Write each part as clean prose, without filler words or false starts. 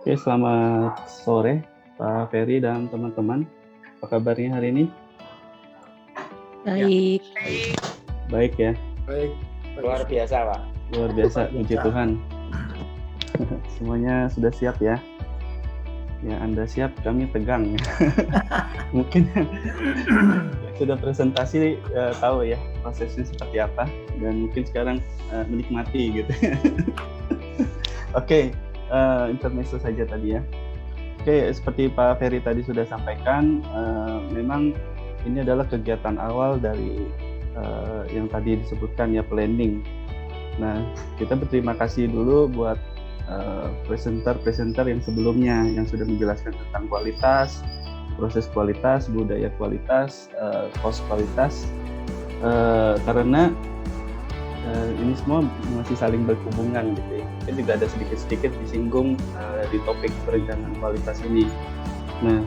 Oke, selamat sore Pak Ferry dan teman-teman. Apa kabarnya hari ini? Baik. Baik ya, Baik, Luar biasa, Pak. luar biasa, puji Tuhan. Semuanya sudah siap ya? Ya, Anda siap, kami tegang. Mungkin sudah presentasi tahu ya prosesnya seperti apa, dan mungkin sekarang menikmati gitu. Oke, intermezzo saja tadi ya. Oke, seperti Pak Ferry tadi sudah sampaikan, memang ini adalah kegiatan awal dari yang tadi disebutkan ya, planning. Nah, kita berterima kasih dulu buat presenter yang sebelumnya yang sudah menjelaskan tentang kualitas, proses kualitas, budaya kualitas, cost kualitas, karena ini semua masih saling berhubungan gitu ya. Mungkin juga ada sedikit-sedikit disinggung di topik perencanaan kualitas ini. Nah,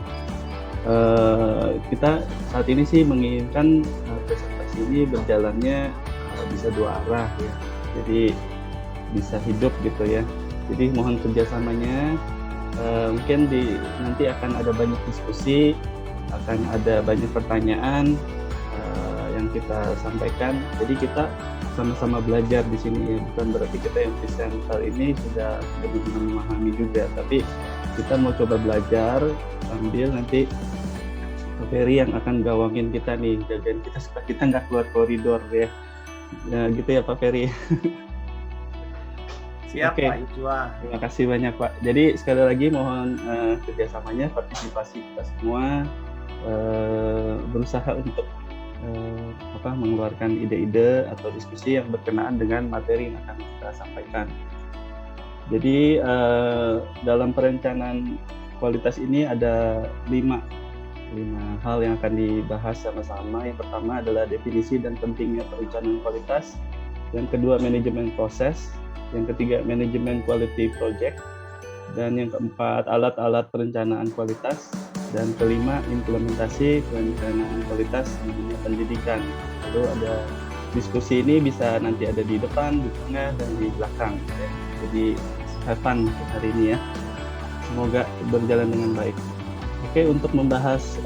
kita saat ini sih menginginkan presentasi ini berjalannya bisa dua arah ya. Jadi bisa hidup gitu ya. Jadi mohon kerjasamanya. Mungkin nanti akan ada banyak diskusi, akan ada banyak pertanyaan yang kita sampaikan. Jadi kita sama-sama belajar di sini ya. Bukan berarti kita yang presenter ini sudah benar-benar memahami juga, tapi kita mau coba belajar sambil nanti Pak Ferry yang akan gawangin kita nih, jagain kita supaya kita nggak keluar koridor ya. Ya gitu ya Pak Ferry. siap Oke. Pak Ijwa. Terima kasih banyak Pak. Jadi sekali lagi mohon kerjasamanya, partisipasi kita semua, berusaha untuk mengeluarkan ide-ide atau diskusi yang berkenaan dengan materi yang akan kita sampaikan. Jadi dalam perencanaan kualitas ini ada 5 hal yang akan dibahas sama-sama. Yang pertama adalah definisi dan pentingnya perencanaan kualitas. Yang kedua, manajemen proses. Yang ketiga, manajemen quality project. Dan yang keempat, alat-alat perencanaan kualitas. Dan kelima, implementasi perencanaan kualitas di dunia pendidikan. Lalu ada diskusi ini bisa nanti ada di depan, di tengah, dan di belakang. Jadi have fun hari ini ya. Semoga berjalan dengan baik. Oke, untuk membahas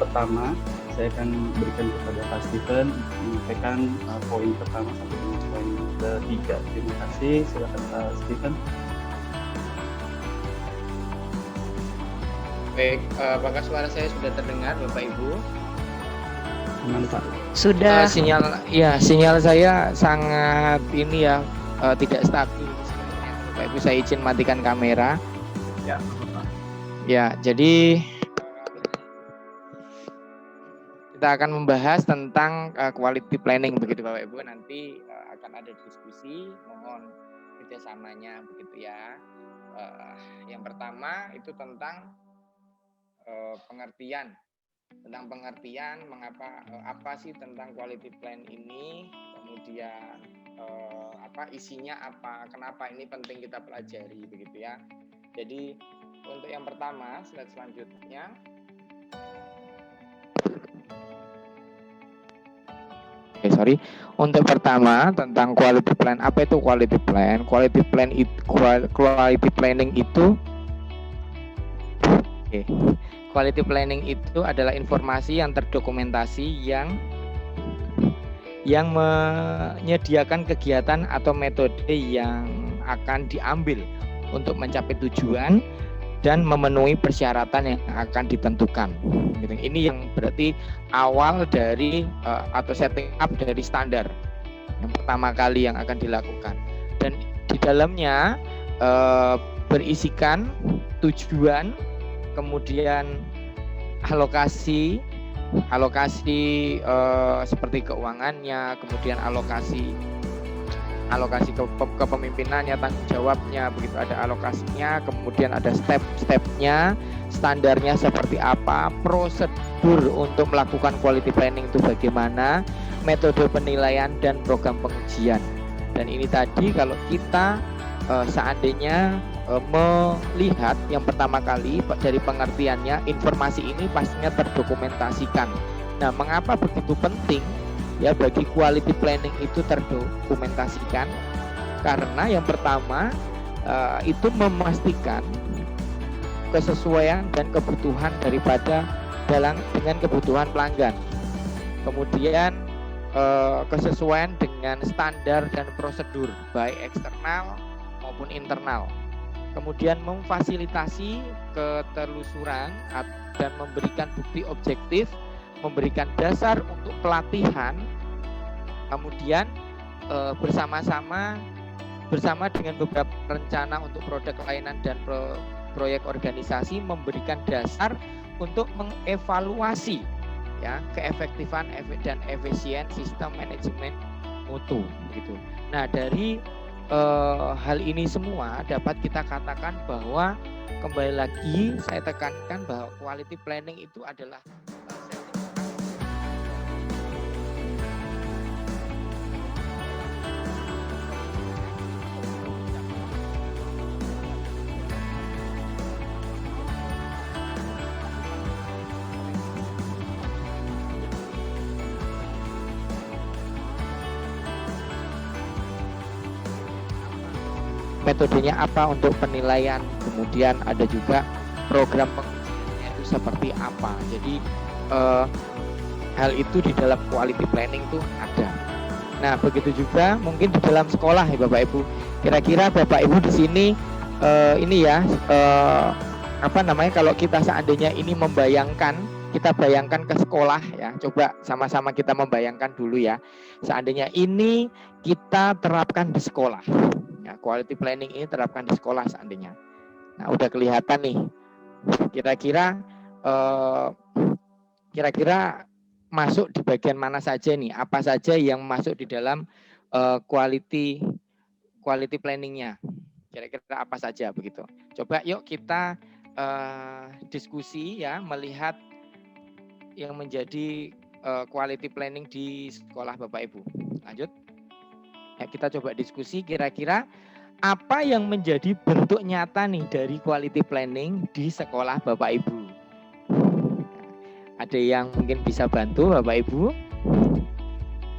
pertama, saya akan berikan kepada Pak Steven untuk menyampaikan poin pertama sampai dengan poin ketiga. Terima kasih. Silakan Pak Steven. Baik, apakah suara saya sudah terdengar, Bapak Ibu? Aman Pak. Sudah. Sinyal saya sangat tidak stabil. Bapak Ibu, saya izin matikan kamera. Ya, Pak. Ya, jadi kita akan membahas tentang quality planning begitu Bapak Ibu. Nanti akan ada diskusi, mohon kerjasamanya begitu ya. Yang pertama itu tentang pengertian mengapa apa sih tentang quality plan ini, kemudian isinya apa, kenapa ini penting kita pelajari begitu ya. Jadi untuk yang pertama, slide selanjutnya. Untuk pertama tentang quality plan. Apa itu quality plan? Quality planning itu quality planning itu adalah informasi yang terdokumentasi yang menyediakan kegiatan atau metode yang akan diambil untuk mencapai tujuan dan memenuhi persyaratan yang akan ditentukan. Ini yang berarti awal dari atau setting up dari standar yang pertama kali yang akan dilakukan. Dan di dalamnya berisikan tujuan, kemudian alokasi seperti keuangannya, kemudian alokasi kepemimpinannya, tanggung jawabnya, begitu ada alokasinya, kemudian ada step-stepnya, standarnya seperti apa, prosedur untuk melakukan quality planning itu bagaimana, metode penilaian dan program pengujian. Dan ini tadi kalau kita seandainya melihat yang pertama kali dari pengertiannya, informasi ini pastinya terdokumentasikan. Nah, mengapa begitu penting ya bagi quality planning itu terdokumentasikan? Karena yang pertama itu memastikan kesesuaian dan kebutuhan daripada dengan kebutuhan pelanggan. Kemudian kesesuaian dengan standar dan prosedur baik eksternal maupun internal. Kemudian memfasilitasi ketelusuran dan memberikan bukti objektif, memberikan dasar untuk pelatihan. Kemudian bersama dengan beberapa rencana untuk produk layanan dan proyek organisasi memberikan dasar untuk mengevaluasi ya keefektifan dan efisien sistem manajemen mutu gitu. Nah, dari hal ini semua dapat kita katakan bahwa kembali lagi saya tekankan bahwa quality planning itu adalah metodenya apa untuk penilaian, kemudian ada juga program pengujiannya itu seperti apa. Jadi hal itu di dalam quality planning itu ada. Nah, begitu juga mungkin di dalam sekolah ya Bapak Ibu. Kira-kira Bapak Ibu di sini kalau kita seandainya ini kita bayangkan ke sekolah ya. Coba sama-sama kita membayangkan dulu ya. Seandainya ini kita terapkan di sekolah. Ya, quality planning ini terapkan di sekolah seandainya. Nah, udah kelihatan nih. Kira-kira masuk di bagian mana saja nih? Apa saja yang masuk di dalam quality planningnya? Kira-kira apa saja begitu? Coba yuk kita diskusi ya, melihat yang menjadi quality planning di sekolah Bapak Ibu. Lanjut. Ya, kita coba diskusi kira-kira apa yang menjadi bentuk nyata nih dari quality planning di sekolah Bapak Ibu. Ada yang mungkin bisa bantu Bapak Ibu?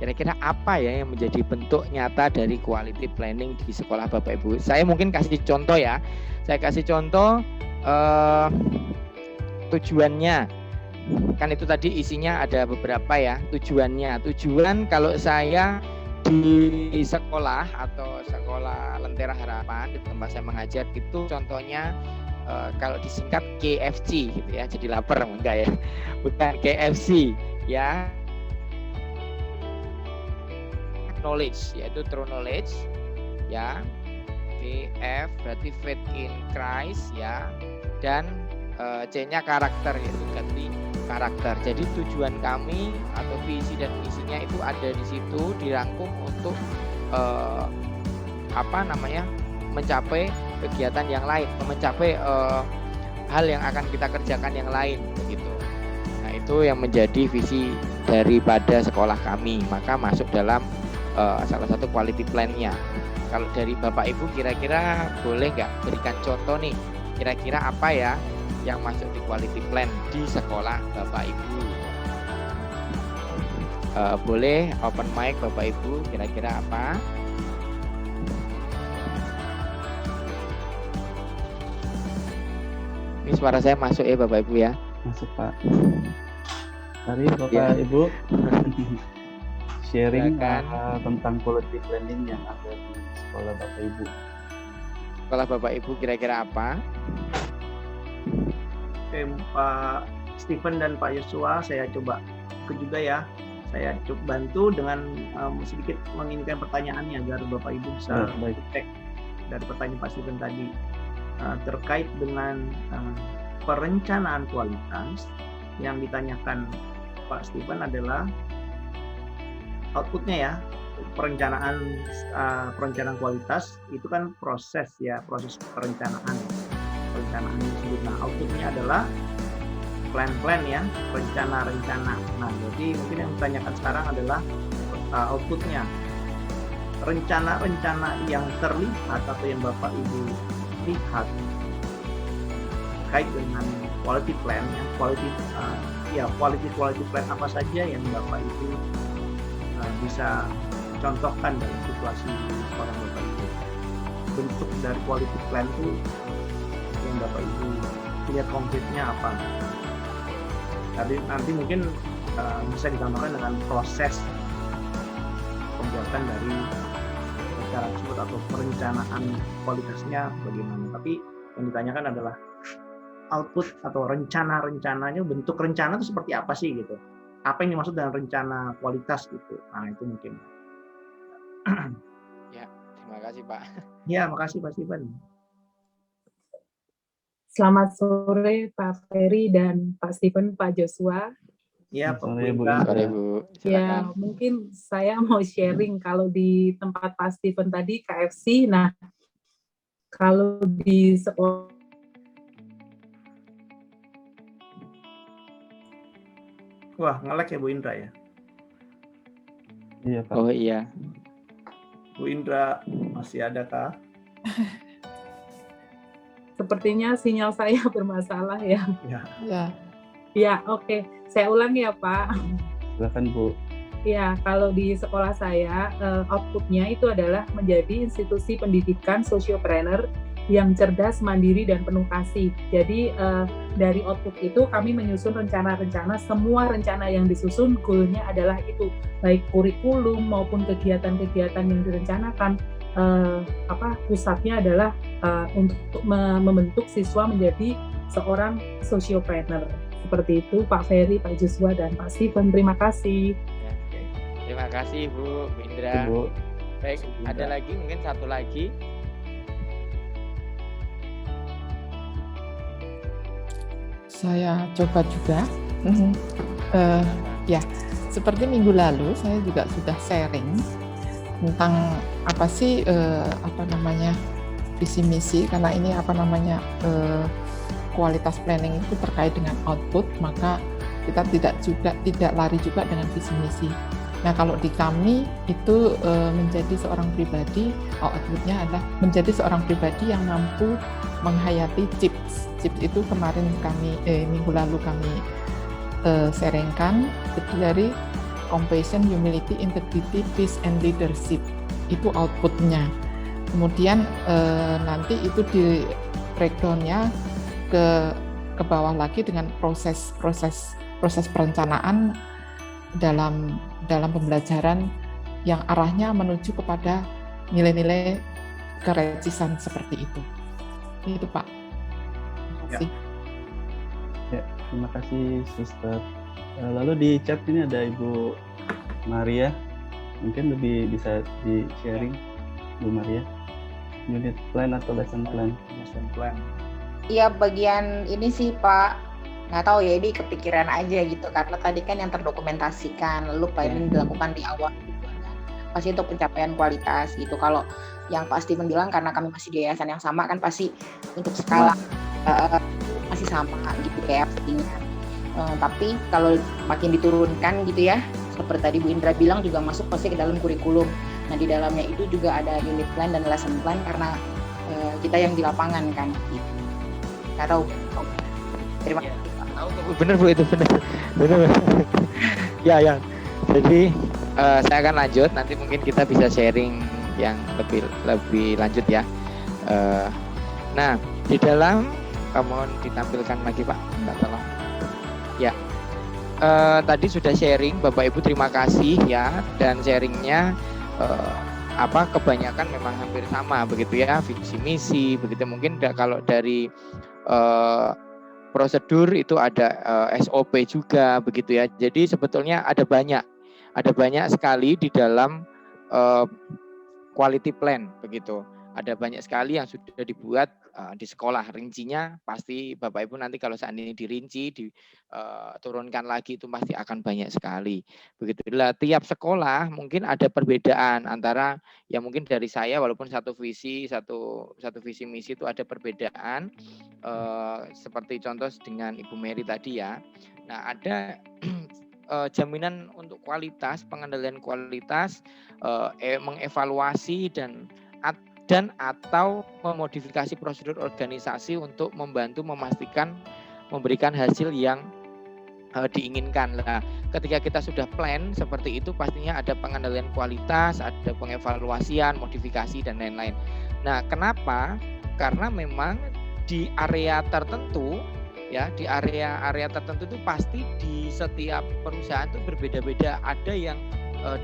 Kira-kira apa ya yang menjadi bentuk nyata dari quality planning di sekolah Bapak Ibu? Saya mungkin kasih contoh ya. Saya kasih contoh tujuannya. Kan itu tadi isinya ada beberapa ya tujuannya. Tujuan kalau saya di sekolah atau sekolah Lentera Harapan di tempat saya mengajar itu contohnya kalau disingkat KFC gitu ya, jadi lapar enggak ya, bukan KFC ya, knowledge yaitu true knowledge ya, KF berarti faith in Christ ya, dan C-nya karakter yaitu ganti karakter. Jadi tujuan kami atau visi dan misinya itu ada di situ dirangkum untuk mencapai kegiatan yang lain, mencapai hal yang akan kita kerjakan yang lain begitu. Nah, itu yang menjadi visi daripada sekolah kami, maka masuk dalam salah satu quality plan-nya. Kalau dari Bapak Ibu kira-kira boleh nggak berikan contoh nih, kira-kira apa ya yang masuk di quality plan di sekolah Bapak Ibu? Boleh open mic Bapak Ibu, kira-kira apa? Ini suara saya masuk ya Bapak Ibu ya? Masuk Pak. Mari Bapak Ibu sharing tentang quality planning yang ada di sekolah Bapak Ibu. Sekolah Bapak Ibu kira-kira apa? Oke, Pak Stephen dan Pak Yosua, saya coba juga ya. Saya coba bantu dengan sedikit menginginkan pertanyaannya agar Bapak Ibu bisa cek dari pertanyaan Pak Stephen tadi terkait dengan perencanaan kualitas. Yang ditanyakan Pak Stephen adalah outputnya ya. Perencanaan kualitas itu kan proses perencanaan tersebut. Nah, outputnya adalah plan ya, rencana. Nah, jadi mungkin yang ditanyakan sekarang adalah outputnya, rencana yang terlihat atau yang Bapak Ibu lihat terkait dengan quality plan ya, quality plan apa saja yang Bapak Ibu bisa contohkan dalam situasi sekolah Bapak Ibu. Bentuk dari quality plan itu yang Bapak Ibu lihat konkretnya apa. Tadi nanti mungkin bisa ditambahkan dengan proses pembuatan dari acara tersebut atau perencanaan kualitasnya bagaimana. Tapi yang ditanyakan adalah output atau rencananya, bentuk rencana itu seperti apa sih gitu. Apa yang dimaksud dengan rencana kualitas gitu. Nah, itu mungkin. Ya, terima kasih Pak. Ya, makasih Pak Stephen. Selamat sore Pak Ferry dan Pak Stephen, Pak Joshua. Ya, Pak Sore, Bu. Sore Bu, Ya, silakan. mungkin saya mau sharing kalau di tempat Pak Stephen tadi KFC. Nah, kalau di sekolah Wah, nge-lag ya Bu Indra ya. Iya, Pak. Oh iya. Bu Indra masih ada kah? sepertinya sinyal saya bermasalah ya. Ya. Ya, Ya, oke. Saya ulang ya Pak. Silakan, Bu. Ya, kalau di sekolah saya, outputnya itu adalah menjadi institusi pendidikan sosiopreneur yang cerdas, mandiri, dan penuh kasih. Jadi, dari output itu kami menyusun rencana-rencana, semua rencana yang disusun, goal-nya adalah itu, baik kurikulum maupun kegiatan-kegiatan yang direncanakan, pusatnya adalah untuk membentuk siswa menjadi seorang sosiopreneur. Seperti itu, Pak Ferry, Pak Joshua, dan Pak Stephen. Terima kasih. Terima kasih Bu Indra. Bu. Baik, ada lagi mungkin satu lagi. saya coba juga. Ya, seperti minggu lalu saya juga sudah sharing tentang apa sih visi misi, karena ini kualitas planning itu terkait dengan output, maka kita tidak lari juga dengan visi misi. Nah, kalau di kami itu menjadi seorang pribadi, outputnya adalah menjadi seorang pribadi yang mampu menghayati CHIPS. CHIPS itu kemarin minggu lalu kami sharingkan, dari Compassion, Humility, Integrity, Peace, and Leadership. Itu outputnya. Kemudian nanti itu di breakdown-nya ke bawah lagi dengan proses perencanaan dalam pembelajaran yang arahnya menuju kepada nilai-nilai kerecisan seperti itu. Itu Pak. Terima kasih. Ya, terima kasih Suster. Lalu di chat ini ada Ibu Maria, mungkin lebih bisa di-sharing Bu Maria. Unit plan atau lesson plan? Lesson plan. Iya, bagian ini sih Pak, nggak tahu ya, ini kepikiran aja gitu, karena tadi kan yang terdokumentasikan, lalu planning dilakukan di awal gitu, pasti untuk pencapaian kualitas gitu. Kalau yang Pak Stephen bilang, karena kami masih di yayasan yang sama kan, pasti untuk skala masih sama gitu kayak pastinya. Tapi kalau makin diturunkan gitu ya, seperti tadi Bu Indra bilang, juga masuk pasti ke dalam kurikulum. Nah, di dalamnya itu juga ada unit plan dan lesson plan, karena kita yang di lapangan kan gitu. Nggak tahu. Terima kasih. Bener Bu, itu bener. Ya. Jadi saya akan lanjut. Nanti mungkin kita bisa sharing yang lebih lanjut ya. Nah, di dalam mohon ditampilkan lagi Pak, minta tolong. Ya. Tadi sudah sharing Bapak Ibu, terima kasih ya, dan sharingnya kebanyakan memang hampir sama begitu ya, visi misi begitu. Mungkin kalau dari prosedur itu ada SOP juga begitu ya. Jadi sebetulnya ada banyak sekali di dalam quality plan begitu. Ada banyak sekali yang sudah dibuat di sekolah. Rincinya pasti Bapak Ibu nanti kalau seandainya dirinci, diturunkan lagi, itu pasti akan banyak sekali. Begitulah, tiap sekolah mungkin ada perbedaan antara, ya mungkin dari saya walaupun satu visi misi itu ada perbedaan, seperti contoh dengan Ibu Mary tadi ya. Nah, ada jaminan untuk kualitas, pengendalian kualitas, mengevaluasi dan atau memodifikasi prosedur organisasi untuk membantu memastikan memberikan hasil yang diinginkan. Nah, ketika kita sudah plan seperti itu, pastinya ada pengendalian kualitas, ada pengevaluasian, modifikasi dan lain-lain. Nah, kenapa? Karena memang di area tertentu ya, di area tertentu itu pasti di setiap perusahaan itu berbeda-beda. Ada yang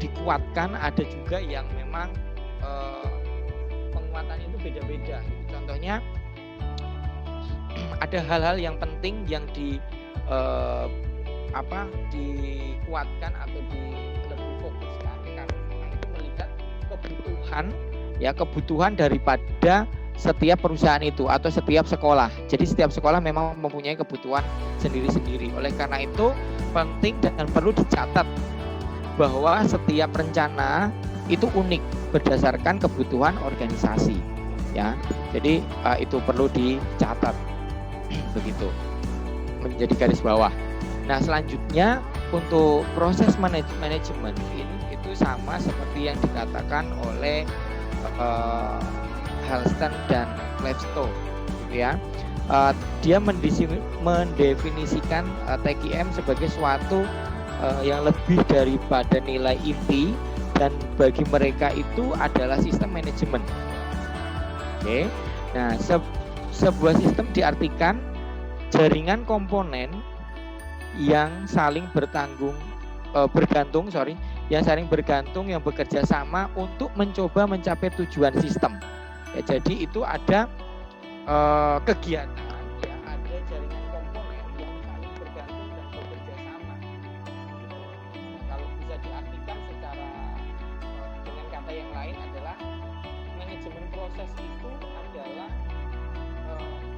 dikuatkan, ada juga yang memang penguatannya itu beda-beda. Contohnya ada hal-hal yang penting yang dikuatkan atau lebih fokuskan karena itu melihat kebutuhan daripada setiap perusahaan itu atau setiap sekolah. Jadi setiap sekolah memang mempunyai kebutuhan sendiri-sendiri. Oleh karena itu penting dan perlu dicatat bahwa setiap rencana itu unik berdasarkan kebutuhan organisasi ya. Jadi itu perlu dicatat begitu, menjadi garis bawah. Nah, selanjutnya untuk proses manajemen ini itu sama seperti yang dikatakan oleh Halston dan Levstow ya. Dia mendefinisikan TQM sebagai suatu yang lebih daripada nilai inti, dan bagi mereka itu adalah sistem manajemen. Oke. Nah, sebuah sistem diartikan jaringan komponen yang saling bergantung yang bekerja sama untuk mencoba mencapai tujuan sistem. Ya, jadi itu ada kegiatan ya, ada jaringan komponen yang saling bergantung dan bekerja sama. Kalau bisa diartikan secara dengan kata yang lain adalah manajemen proses itu adalah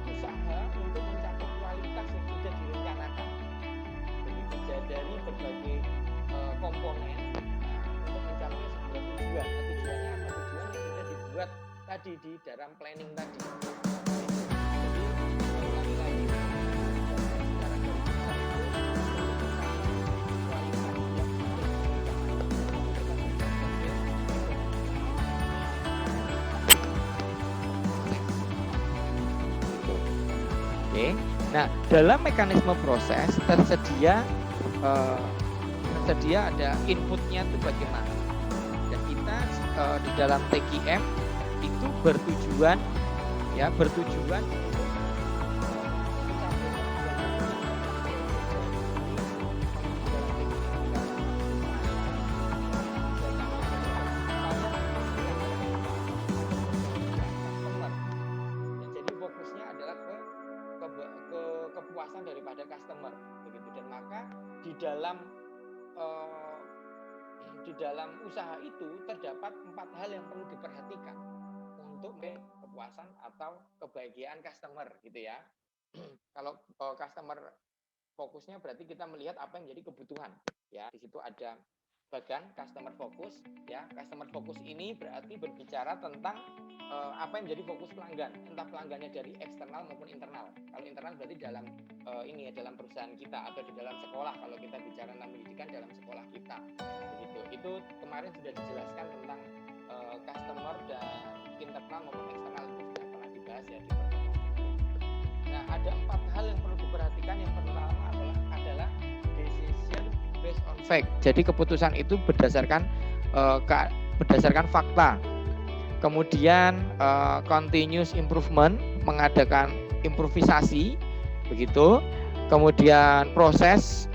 usaha untuk mencapai kualitas yang sudah direncanakan. Begitu dari berbagai komponen untuk mencapai sebuah tujuan. Tujuannya apa? Tujuan yang sudah dibuat tadi di dalam planning tadi. Oke. Nah, dalam mekanisme proses tersedia ada inputnya itu bagaimana. Dan kita di dalam TQM itu bertujuan untuk jadi fokusnya adalah ke kepuasan daripada customer begitu. Dan maka di dalam usaha itu terdapat 4 hal yang perlu diperhatikan untuk kepuasan atau kebahagiaan customer gitu ya. Kalau customer fokusnya berarti kita melihat apa yang menjadi kebutuhan ya. Di situ ada bagian customer focus ya. Customer focus ini berarti berbicara tentang apa yang menjadi fokus pelanggan, entah pelanggannya dari eksternal maupun internal. Kalau internal berarti dalam dalam perusahaan kita atau di dalam sekolah, kalau kita bicara tentang pendidikan dalam sekolah kita begitu. Itu kemarin sudah dijelaskan tentang customer dan internal maupun eksternal, itu sudah pernah dibahas ya di pertemuan. Nah, ada 4 hal yang perlu diperhatikan. Yang pertama adalah decision based on fact. Jadi keputusan itu berdasarkan fakta. Kemudian continuous improvement, mengadakan improvisasi begitu. Kemudian proses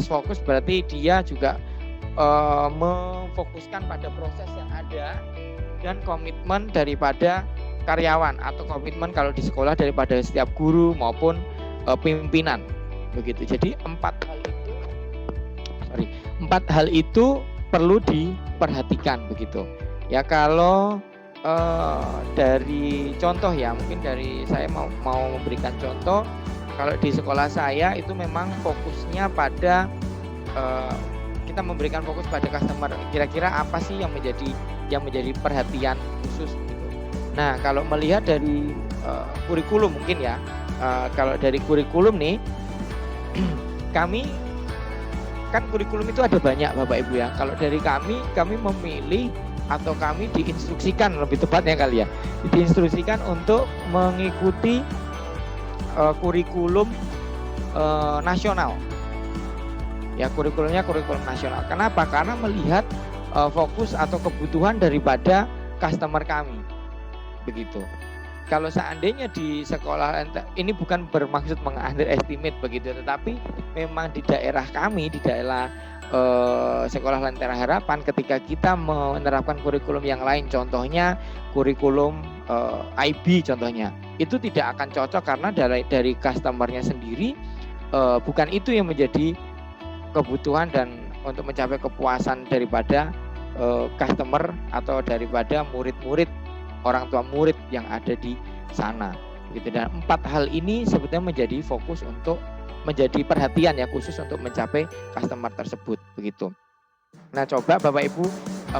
fokus berarti dia juga memfokuskan pada proses yang ada, dan komitmen daripada karyawan atau komitmen kalau di sekolah daripada setiap guru maupun pimpinan begitu. Jadi 4 hal itu perlu diperhatikan begitu. Ya, kalau dari contoh ya, mungkin dari saya mau memberikan contoh. Kalau di sekolah saya itu memang fokusnya pada kita memberikan fokus pada customer. Kira-kira apa sih yang menjadi perhatian khusus gitu. Nah, kalau melihat dari kurikulum mungkin ya, kalau dari kurikulum nih, kami kan kurikulum itu ada banyak Bapak Ibu ya. Kalau dari kami memilih atau kami diinstruksikan, lebih tepatnya kali ya, diinstruksikan untuk mengikuti kurikulum nasional. Ya, kurikulumnya kurikulum nasional. Kenapa? Karena melihat fokus atau kebutuhan daripada customer kami. Begitu. kalau seandainya di sekolah ini bukan bermaksud meng-underestimate begitu, tetapi memang di daerah kami, di daerah Sekolah Lentera Harapan, ketika kita menerapkan kurikulum yang lain, contohnya kurikulum IB contohnya, itu tidak akan cocok karena dari customer-nya sendiri bukan itu yang menjadi kebutuhan dan untuk mencapai kepuasan daripada customer atau daripada murid-murid, orang tua murid yang ada di sana gitu. Dan 4 hal ini sebetulnya menjadi fokus untuk menjadi perhatian ya khusus untuk mencapai customer tersebut begitu. Nah, coba Bapak Ibu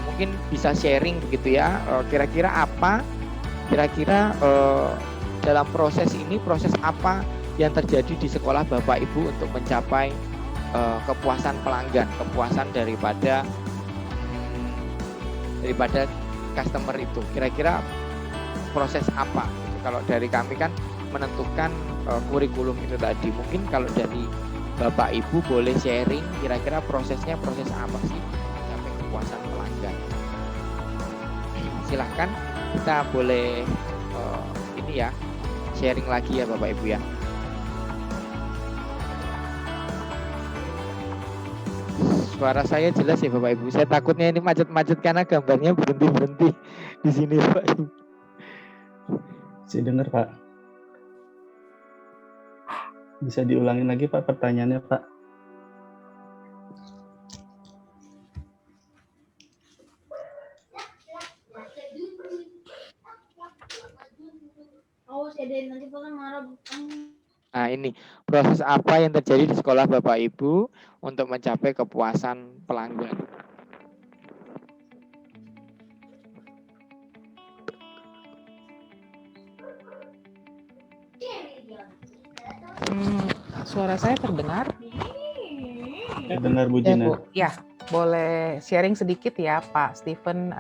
mungkin bisa sharing begitu ya, kira-kira apa dalam proses ini, proses apa yang terjadi di sekolah Bapak Ibu untuk mencapai kepuasan pelanggan, kepuasan daripada customer itu. Kira-kira proses apa? Kalau dari kami kan menentukan kurikulum itu tadi. Mungkin kalau dari Bapak Ibu boleh sharing kira-kira prosesnya proses apa sih sampai kepuasan pelanggan. Silahkan, kita boleh ini ya sharing lagi ya Bapak Ibu ya. Suara saya jelas ya Bapak Ibu. Saya takutnya ini macet-macet karena gambarnya berhenti-berhenti di sini Bapak Ibu. Saya dengar Pak. Bisa diulangin lagi Pak pertanyaannya Pak. Nah ini proses apa yang terjadi di sekolah Bapak Ibu untuk mencapai kepuasan pelanggan. Suara saya terdengar? Terdengar Bu Gina. Ya, boleh sharing sedikit ya Pak Steven,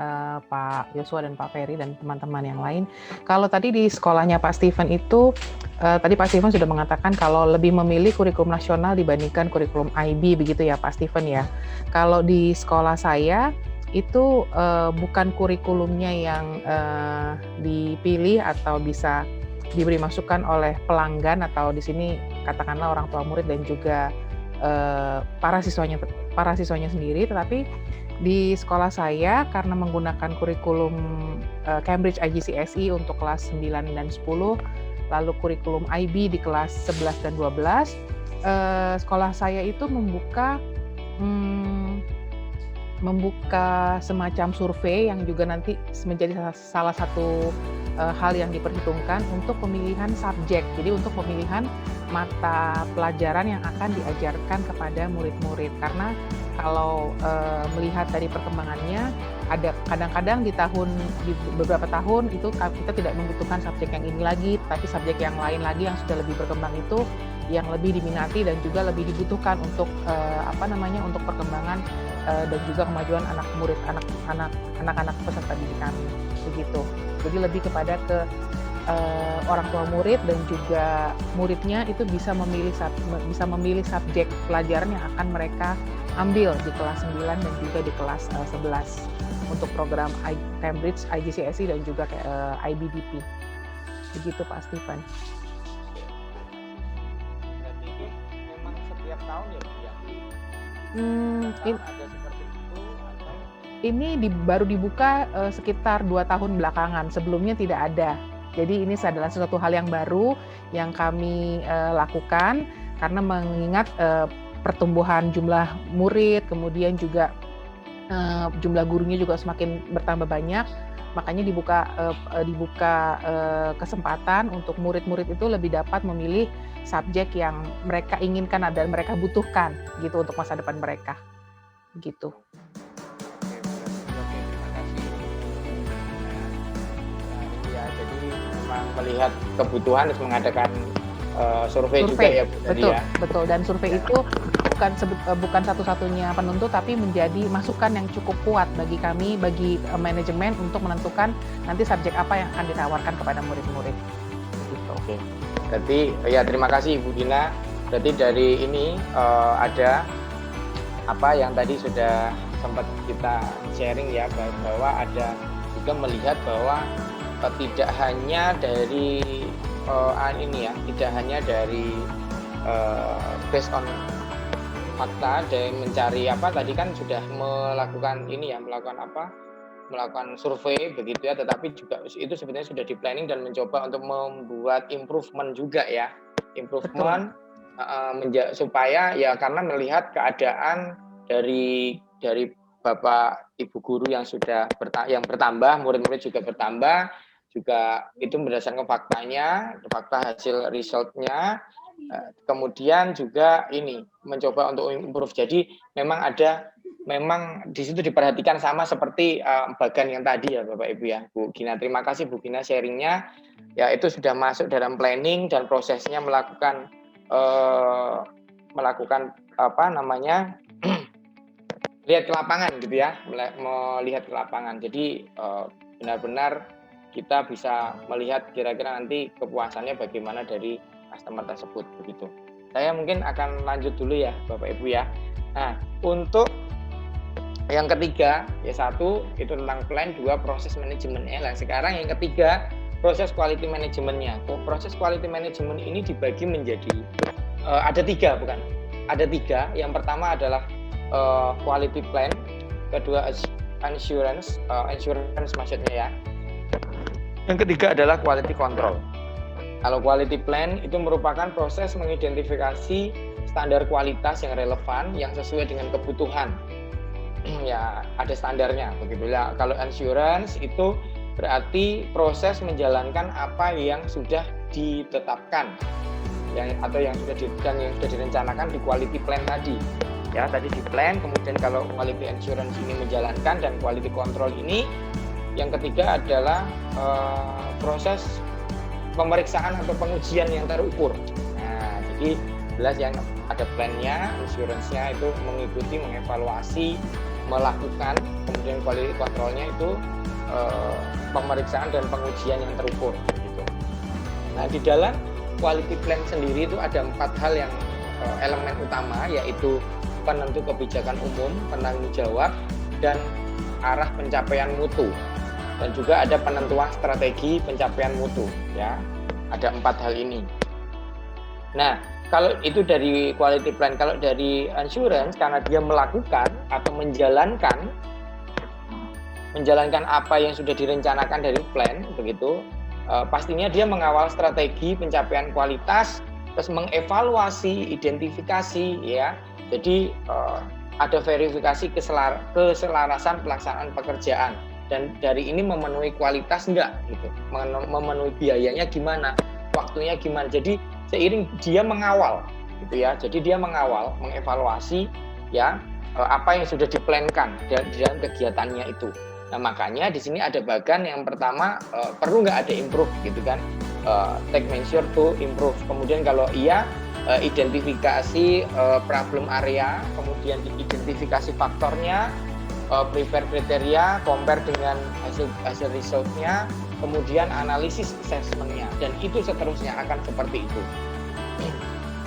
Pak Yosua dan Pak Ferry dan teman-teman yang lain. Kalau tadi di sekolahnya Pak Steven itu, tadi Pak Steven sudah mengatakan kalau lebih memilih kurikulum nasional dibandingkan kurikulum IB begitu ya Pak Steven ya. Kalau di sekolah saya itu bukan kurikulumnya yang dipilih atau bisa diberi masukan oleh pelanggan atau di sini katakanlah orang tua murid dan juga para siswanya sendiri, tetapi di sekolah saya karena menggunakan kurikulum Cambridge IGCSE untuk kelas 9 dan 10, lalu kurikulum IB di kelas 11 dan 12, sekolah saya itu membuka semacam survei yang juga nanti menjadi salah satu hal yang diperhitungkan untuk pemilihan subjek. Jadi untuk pemilihan mata pelajaran yang akan diajarkan kepada murid-murid. Karena kalau melihat dari perkembangannya, ada kadang-kadang di beberapa tahun itu kita tidak membutuhkan subjek yang ini lagi, tapi subjek yang lain lagi yang sudah lebih berkembang itu yang lebih diminati dan juga lebih dibutuhkan untuk untuk perkembangan dan juga kemajuan anak-anak peserta didik kami begitu. Jadi lebih kepada orang tua murid dan juga muridnya itu bisa memilih subjek pelajaran yang akan mereka ambil di kelas 9 dan juga di kelas 11 untuk program Cambridge IGCSE dan juga IBDP. Begitu Pak Steven. Memang setiap tahun ya Bu ya? Ada seperti itu atau? Ini baru dibuka sekitar 2 tahun belakangan, sebelumnya tidak ada. Jadi ini adalah sesuatu hal yang baru yang kami lakukan karena mengingat pertumbuhan jumlah murid, kemudian juga jumlah gurunya juga semakin bertambah banyak, makanya dibuka kesempatan untuk murid-murid itu lebih dapat memilih subjek yang mereka inginkan dan mereka butuhkan gitu untuk masa depan mereka. Begitu. Melihat kebutuhan harus mengadakan survei juga ya Bu. Betul. Dan survei itu bukan satu-satunya penentu, tapi menjadi masukan yang cukup kuat bagi kami, bagi manajemen untuk menentukan nanti subjek apa yang akan ditawarkan kepada murid-murid. Gitu. Oke. Berarti ya terima kasih Ibu Dina. Berarti dari ini ada apa yang tadi sudah sempat kita sharing ya, bahwa ada juga melihat bahwa tidak hanya dari tidak hanya dari based on fakta dan mencari tadi kan sudah melakukan melakukan survei begitu ya, tetapi juga itu sebenarnya sudah di planning dan mencoba untuk membuat improvement juga ya, supaya ya karena melihat keadaan dari Bapak Ibu guru yang sudah bertambah, murid-murid juga bertambah, juga itu berdasarkan fakta hasil resultnya. Kemudian juga ini mencoba untuk improve. Jadi memang di situ diperhatikan sama seperti bagan yang tadi ya Bapak Ibu ya, Bu Gina. Terima kasih Bu Gina sharingnya. Ya itu sudah masuk dalam planning dan prosesnya melakukan lihat ke lapangan gitu ya, melihat ke lapangan. Jadi benar-benar kita bisa melihat kira-kira nanti kepuasannya bagaimana dari customer tersebut begitu. Saya mungkin akan lanjut dulu ya Bapak Ibu ya. Nah, untuk yang ketiga ya, 1 itu tentang plan, 2 proses manajemennya. Nah, sekarang yang ketiga proses quality manajemennya. Proses quality management ini dibagi menjadi ada 3 bukan? Ada 3. Yang pertama adalah quality plan, kedua insurance maksudnya ya. Yang ketiga adalah quality control. Kalau quality plan itu merupakan proses mengidentifikasi standar kualitas yang relevan, yang sesuai dengan kebutuhan. Ya, ada standarnya begitu ya. Kalau insurance itu berarti proses menjalankan apa yang sudah ditetapkan, atau yang sudah direncanakan di quality plan tadi. Ya, tadi di plan, kemudian kalau quality insurance ini menjalankan, dan quality control ini yang ketiga adalah proses pemeriksaan atau pengujian yang terukur. Nah, jadi jelas yang ada plan-nya, insurance-nya itu mengikuti, mengevaluasi, melakukan, kemudian quality control-nya itu pemeriksaan dan pengujian yang terukur. Gitu. Nah, di dalam quality plan sendiri itu ada 4 hal yang elemen utama, yaitu penentu kebijakan umum, penanggung jawab, dan arah pencapaian mutu. Dan juga ada penentuan strategi pencapaian mutu ya. Ada 4 hal ini. Nah, kalau itu dari quality plan. Kalau dari insurance, karena dia melakukan atau menjalankan apa yang sudah direncanakan dari plan begitu, pastinya dia mengawal strategi pencapaian kualitas, terus mengevaluasi, identifikasi ya. Jadi ada verifikasi keselarasan pelaksanaan pekerjaan. Dan dari ini memenuhi kualitas enggak gitu, memenuhi biayanya gimana, waktunya gimana. Jadi seiring dia mengawal gitu ya, jadi dia mengawal, mengevaluasi ya apa yang sudah diplankan di dalam kegiatannya itu. Nah, makanya di sini ada bagan yang pertama, perlu nggak ada improve gitu kan, take measure to improve. Kemudian kalau iya, identifikasi problem area, kemudian diidentifikasi faktornya, prepare kriteria, compare dengan hasil resultnya, kemudian analisis assessment-nya, dan itu seterusnya akan seperti itu.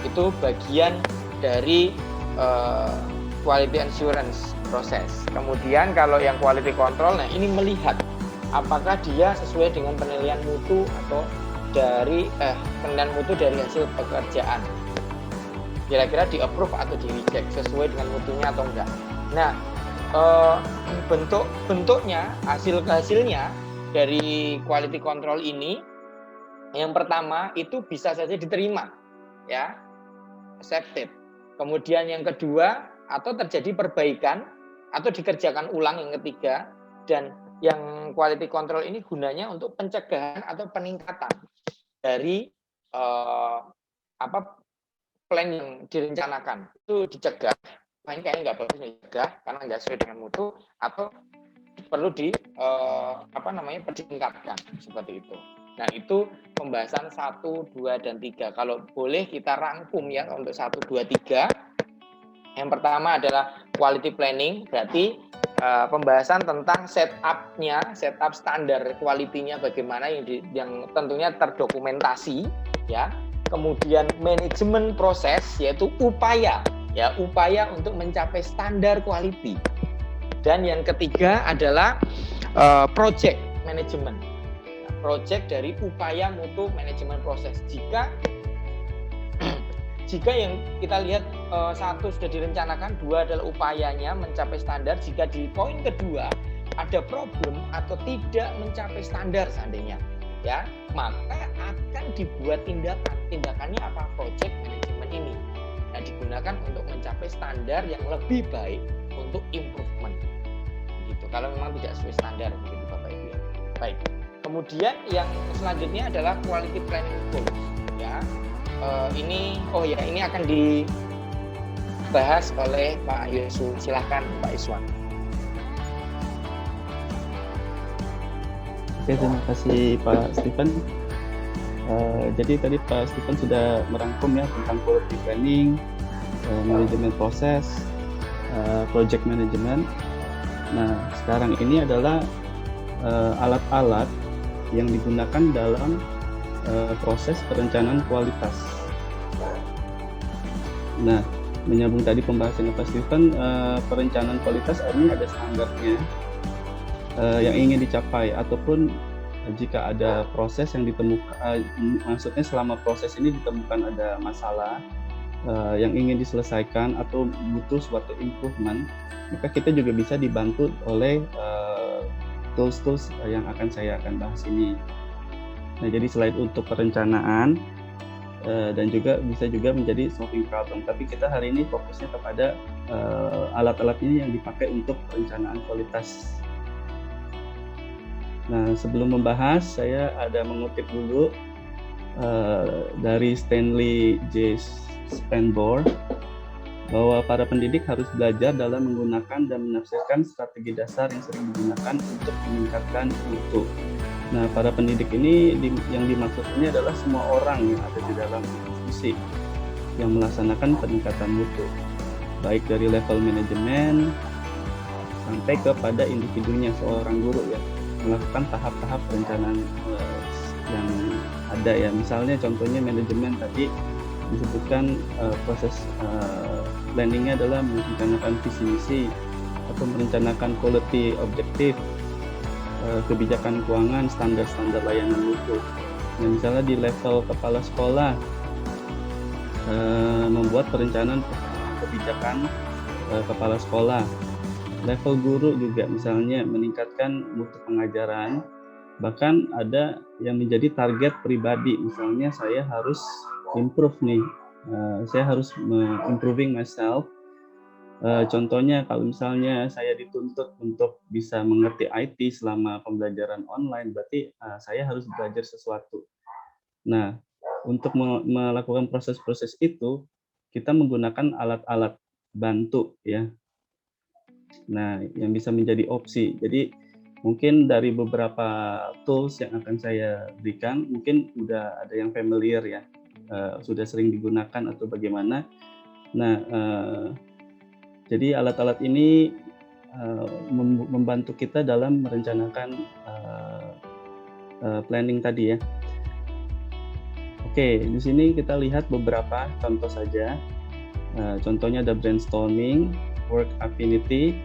Itu bagian dari quality assurance proses. Kemudian kalau yang quality control, nah ini melihat apakah dia sesuai dengan penilaian mutu atau dari penilaian mutu dari hasil pekerjaan. Kira-kira di approve atau di reject, sesuai dengan mutunya atau enggak. Nah, bentuknya, hasilnya dari quality control ini, yang pertama itu bisa saja diterima ya, accepted. Kemudian yang kedua, atau terjadi perbaikan atau dikerjakan ulang yang ketiga. Dan yang quality control ini gunanya untuk pencegahan atau peningkatan dari plan yang direncanakan itu dicegah. Ini kayaknya nggak bagus dicegah karena nggak sesuai dengan mutu, atau perlu ditingkatkan seperti itu. Nah, itu pembahasan 1, 2, dan 3. Kalau boleh kita rangkum ya untuk 1, 2, 3. Yang pertama adalah quality planning, berarti pembahasan tentang setup standar quality-nya bagaimana yang tentunya terdokumentasi ya. Kemudian manajemen proses, yaitu upaya untuk mencapai standar quality. Dan yang ketiga adalah project management. project dari upaya mutu manajemen proses. Jika yang kita lihat satu sudah direncanakan, dua adalah upayanya mencapai standar. Jika di poin kedua ada problem atau tidak mencapai standar seandainya, ya, maka akan dibuat tindakannya apa? Project manajemen ini. Nah, digunakan untuk mencapai standar yang lebih baik untuk improvement. Gitu. Kalau memang tidak sesuai standar, begitu Bapak Ibu. Baik. Kemudian yang selanjutnya adalah quality planning tools, ya. Ini akan dibahas oleh Pak Yusuf. Silahkan Pak Iswan. Oke, terima kasih Pak Stephen. Jadi tadi Pak Stephen sudah merangkum ya tentang quality planning, manajemen proses, project management. Nah, sekarang ini adalah alat-alat yang digunakan dalam proses perencanaan kualitas. Nah, menyambung tadi pembahasan Pak Stephen, perencanaan kualitas ini ada standarnya yang ingin dicapai, ataupun jika ada proses yang ditemukan, maksudnya selama proses ini ditemukan ada masalah yang ingin diselesaikan atau butuh suatu improvement, maka kita juga bisa dibantu oleh tools-tools yang saya akan bahas ini. Nah, jadi selain untuk perencanaan dan juga bisa juga menjadi solving problem, tapi kita hari ini fokusnya kepada alat-alat ini yang dipakai untuk perencanaan kualitas. Nah, sebelum membahas, saya ada mengutip dulu dari Stanley J. Spanbor bahwa para pendidik harus belajar dalam menggunakan dan menafsirkan strategi dasar yang sering digunakan untuk meningkatkan mutu. Nah, para pendidik ini yang dimaksud ini adalah semua orang yang ada di dalam institusi yang melaksanakan peningkatan mutu, baik dari level manajemen sampai kepada individunya, seorang guru ya, melakukan tahap-tahap perencanaan yang ada ya. Misalnya contohnya manajemen tadi disebutkan proses planningnya adalah merencanakan visi misi atau merencanakan quality objektif, kebijakan keuangan, standar-standar layanan mutu. Nah, misalnya di level kepala sekolah membuat perencanaan kebijakan kepala sekolah. Level guru juga misalnya meningkatkan mutu pengajaran. Bahkan ada yang menjadi target pribadi, misalnya saya harus improve nih, saya harus improving myself. Contohnya kalau misalnya saya dituntut untuk bisa mengerti IT selama pembelajaran online, berarti saya harus belajar sesuatu. Nah, untuk melakukan proses-proses itu, kita menggunakan alat-alat bantu ya. Nah, yang bisa menjadi opsi. Jadi mungkin dari beberapa tools yang akan saya berikan, mungkin udah ada yang familiar ya, sudah sering digunakan atau bagaimana. Nah, jadi alat-alat ini membantu kita dalam merencanakan planning tadi ya. Oke, di sini kita lihat beberapa contoh saja. Contohnya ada brainstorming, work affinity,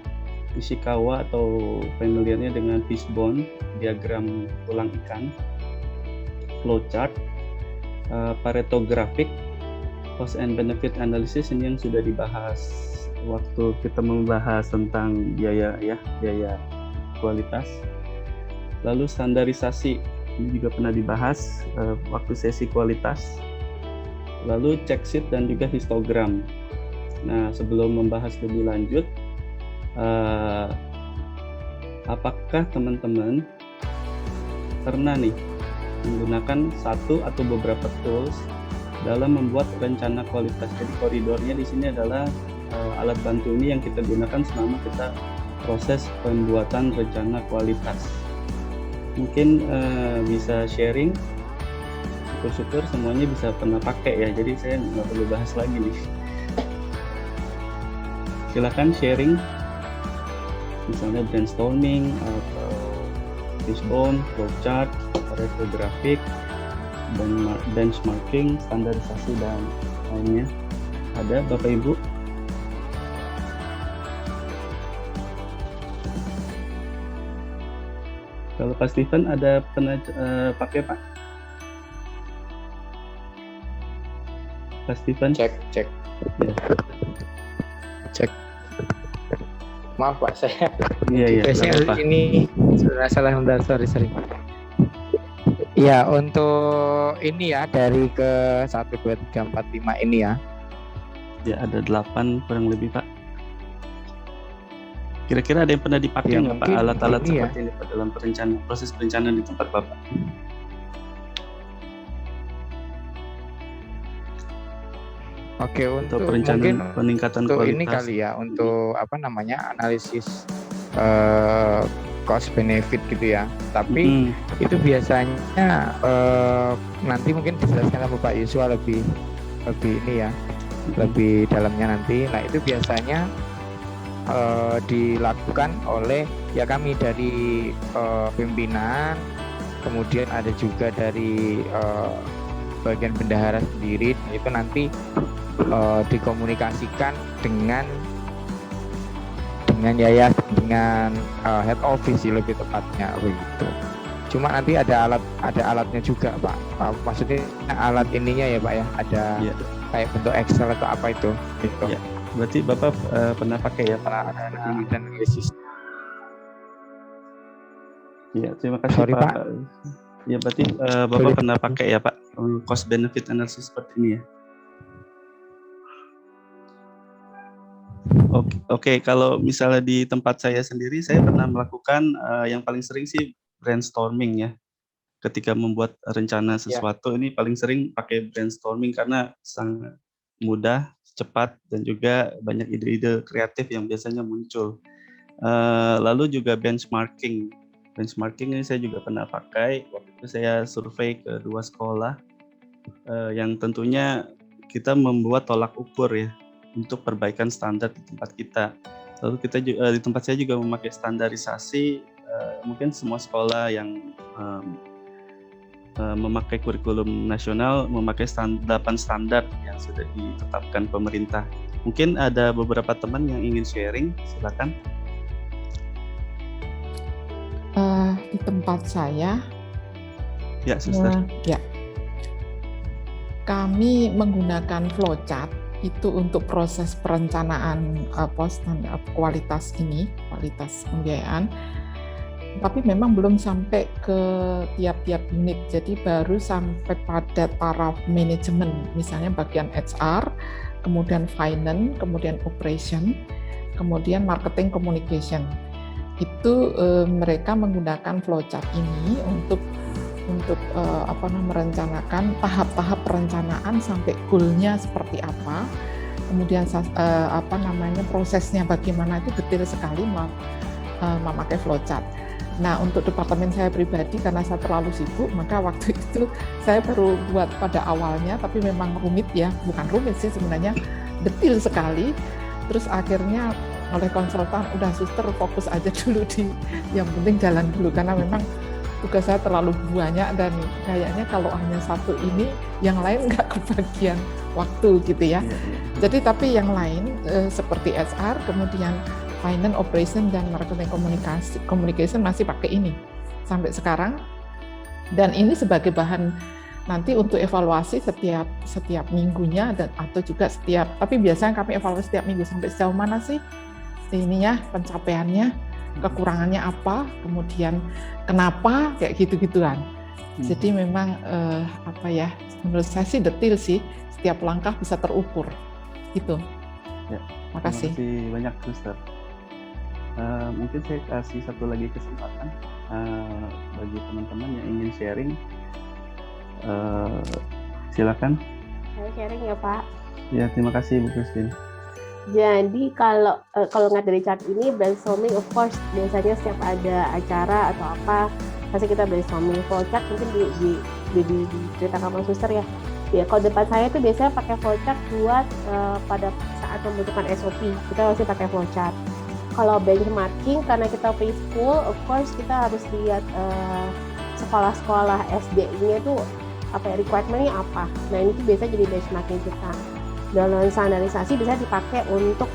Ishikawa atau familiarnya dengan fishbone, diagram tulang ikan, flowchart, Pareto graphic, cost and benefit analysis, ini yang sudah dibahas waktu kita membahas tentang biaya kualitas. Lalu standarisasi, ini juga pernah dibahas waktu sesi kualitas. Lalu check sheet dan juga histogram. Nah, sebelum membahas lebih lanjut, apakah teman-teman pernah nih menggunakan satu atau beberapa tools dalam membuat rencana kualitas? Jadi koridornya di sini adalah alat bantu ini yang kita gunakan selama kita proses pembuatan rencana kualitas. Mungkin bisa sharing, syukur-syukur semuanya bisa pernah pakai ya, jadi saya nggak perlu bahas lagi nih. Silakan sharing, misalnya brainstorming atau fishbone, flowchart, Pareto graphic, benchmarking, standarisasi dan lainnya. Ada Bapak Ibu? Kalau Pak Steven ada pernah pakai Pak? Pak Steven? Cek. Ya. Cek. Maaf Pak, saya Iya. ini sudah salah bentar, sorry. Ya, untuk ini ya dari ke 1, 2, 3, 4, 5 ini ya. Ya, ada 8 kurang lebih Pak. Kira-kira ada yang pernah dipakai nggak Pak alat-alat seperti ini Pak dalam proses perencanaan di tempat Bapak? Oke, untuk perencanaan peningkatan untuk kualitas ini kali ya, untuk analisis cost benefit gitu ya. Tapi itu biasanya nanti mungkin dijelaskan sama Pak Yusua lebih ini ya, lebih dalamnya nanti. Nah, itu biasanya dilakukan oleh ya kami dari pimpinan, kemudian ada juga dari bagian bendahara sendiri. Itu nanti dikomunikasikan dengan yayasan, dengan head office lebih tepatnya begitu. Cuma nanti ada alatnya juga Pak. Maksudnya alat ininya ya Pak ya, ada kayak bentuk Excel atau apa itu gitu. Ya. Berarti Bapak pernah pakai ya Pak? Dan analisis. Ya, terima kasih Sorry, Pak. Ya, berarti Bapak pernah pakai ya Pak cost benefit analysis seperti ini ya? Oke. Kalau misalnya di tempat saya sendiri, saya pernah melakukan yang paling sering sih brainstorming ya. Ketika membuat rencana sesuatu ini paling sering pakai brainstorming karena sangat mudah, cepat, dan juga banyak ide-ide kreatif yang biasanya muncul. Lalu juga benchmarking ini saya juga pernah pakai. Waktu itu saya survei ke 2 sekolah yang tentunya kita membuat tolak ukur ya untuk perbaikan standar di tempat kita. Lalu kita di tempat saya juga memakai standarisasi. Mungkin semua sekolah yang memakai kurikulum nasional memakai 8 standar yang sudah ditetapkan pemerintah. Mungkin ada beberapa teman yang ingin sharing, silakan. Di tempat saya, ya Suster. Kami menggunakan flowchart itu untuk proses perencanaan kualitas pembiayaan. Tapi memang belum sampai ke tiap-tiap unit, jadi baru sampai pada taraf manajemen, misalnya bagian HR, kemudian finance, kemudian operation, kemudian marketing communication. Itu mereka menggunakan flowchart ini untuk merencanakan tahap-tahap perencanaan sampai goal-nya seperti apa, kemudian prosesnya bagaimana, itu detail sekali memakai flowchart. Nah, untuk departemen saya pribadi, karena saya terlalu sibuk, maka waktu itu saya baru buat pada awalnya, tapi memang rumit ya, bukan rumit sih sebenarnya, detail sekali. Terus akhirnya oleh konsultan, udah Suster fokus aja dulu yang penting jalan dulu, karena memang tugas saya terlalu banyak dan kayaknya kalau hanya satu ini, yang lain nggak kebagian waktu gitu ya. Jadi tapi yang lain seperti HR, kemudian finance, operation, dan marketing communication masih pakai ini sampai sekarang. Dan ini sebagai bahan nanti untuk evaluasi setiap minggunya atau juga tapi biasanya kami evaluasi setiap minggu sampai sejauh mana sih ininya, pencapaiannya, kekurangannya apa, kemudian kenapa, kayak gitu-gituan. Jadi memang menurut saya sih detail sih, setiap langkah bisa terukur gitu. Ya, makasih. Terima kasih banyak Suster. Mungkin saya kasih satu lagi kesempatan bagi teman-teman yang ingin sharing. Silakan. Saya sharing ya Pak. Ya, terima kasih Bu Christine. Jadi kalau nggak dari chart ini, brainstorming of course biasanya setiap ada acara atau apa pasti kita brainstorming. Flowchart mungkin diceritakan sama Suster ya. Ya, kalau depan saya itu biasanya pakai flowchart buat pada saat membutuhkan SOP, kita masih pakai flowchart. Kalau benchmarking, karena kita preschool, of course kita harus lihat sekolah-sekolah SD-nya itu requirement-nya apa. Nah, ini tuh biasa jadi benchmarking kita. Dalam standarisasi bisa dipakai untuk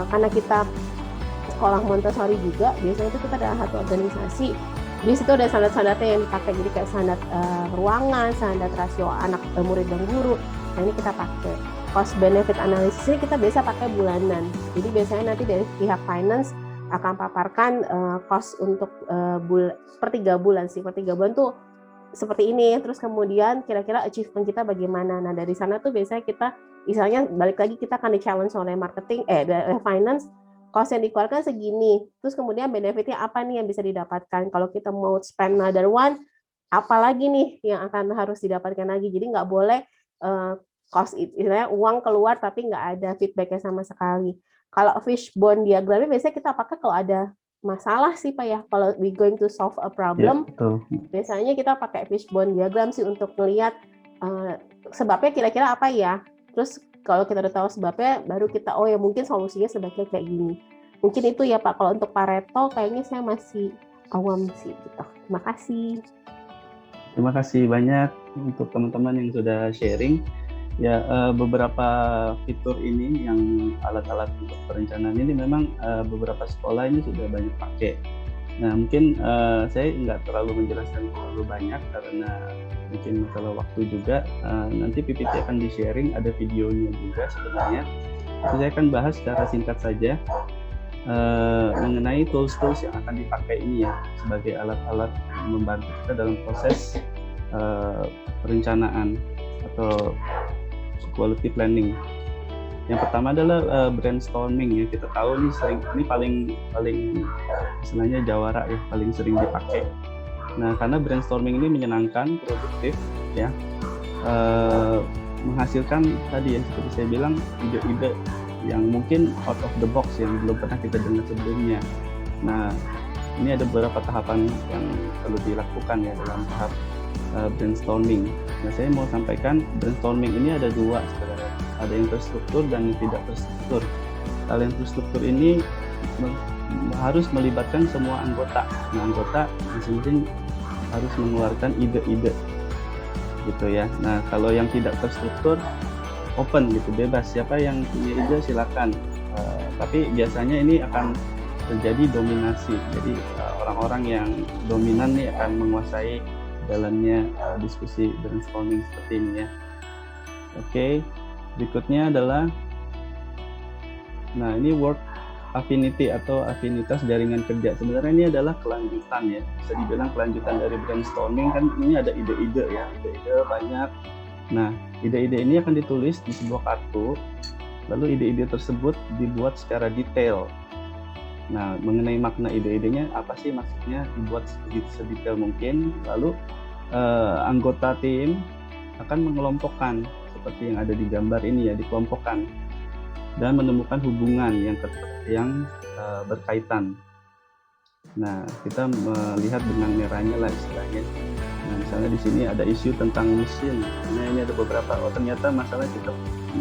karena kita sekolah Montessori juga, biasanya itu kita ada satu organisasi Di situ ada standar-standarnya yang dipakai, jadi kayak standar ruangan, standar rasio anak murid dan guru. Nah ini kita pakai. Cost benefit analysis ini kita biasa pakai bulanan. Jadi biasanya nanti dari pihak finance akan paparkan cost untuk per 3 bulan sih. Per 3 bulan tuh seperti ini. Terus kemudian kira-kira achievement kita bagaimana. Nah dari sana tuh biasanya kita, misalnya balik lagi kita akan di-challenge oleh marketing, dari finance, cost yang dikeluarkan segini. Terus kemudian benefitnya apa nih yang bisa didapatkan. Kalau kita mau spend another one, apa lagi nih yang akan harus didapatkan lagi. Jadi nggak boleh cost istilahnya uang keluar tapi nggak ada feedbacknya sama sekali. Kalau fishbone diagramnya biasanya kita pakai kalau ada masalah sih Pak ya. Kalau we going to solve a problem, biasanya kita pakai fishbone diagram sih untuk melihat sebabnya kira-kira apa ya. Terus kalau kita udah tahu sebabnya, baru kita ya mungkin solusinya sebaiknya kayak gini. Mungkin itu ya Pak. Kalau untuk Pareto kayaknya saya masih awam sih gitu. Terima kasih. Terima kasih banyak untuk teman-teman yang sudah sharing. Ya, beberapa fitur ini yang alat-alat untuk perencanaan ini memang beberapa sekolah ini sudah banyak pakai. Nah, mungkin saya nggak terlalu menjelaskan terlalu banyak karena mungkin masalah waktu juga. Nanti PPT akan di-sharing, ada videonya juga sebenarnya. Jadi saya akan bahas secara singkat saja mengenai tools-tools yang akan dipakai ini ya sebagai alat-alat membantu kita dalam proses perencanaan atau quality planning. Yang pertama adalah brainstorming ya. Kita tahu ini paling istilahnya jawara ya, paling sering dipakai. Nah, karena brainstorming ini menyenangkan, produktif ya, menghasilkan tadi ya seperti saya bilang ide-ide yang mungkin out of the box yang belum pernah kita dengar sebelumnya. Nah, ini ada beberapa tahapan yang perlu dilakukan ya dalam tahap brainstorming. Nah, saya mau sampaikan brainstorming ini ada 2 sebenarnya. Ada yang terstruktur dan yang tidak terstruktur. Kalau yang terstruktur ini harus melibatkan semua anggota. Nah, anggota masing-masing harus mengeluarkan ide-ide gitu ya. Nah, kalau yang tidak terstruktur open gitu, bebas, siapa yang punya ide silakan. Tapi biasanya ini akan terjadi dominasi. Jadi orang-orang yang dominan nih akan menguasai jalannya diskusi brainstorming seperti ini ya. Oke, berikutnya adalah ini work affinity atau afinitas jaringan kerja. Sebenarnya ini adalah kelanjutan ya, bisa dibilang kelanjutan dari brainstorming. Kan ini ada ide-ide ya, ide-ide banyak. Nah, ide-ide ini akan ditulis di sebuah kartu, lalu ide-ide tersebut dibuat secara detail. Nah, mengenai makna ide-idenya apa sih maksudnya, dibuat sedetail mungkin. Lalu anggota tim akan mengelompokkan seperti yang ada di gambar ini ya, dikelompokkan dan menemukan hubungan yang berkaitan. Nah, kita melihat benang merahnya lah istilahnya. Nah, misalnya di sini ada isu tentang mesin. Nah, ini ada beberapa. Ternyata masalah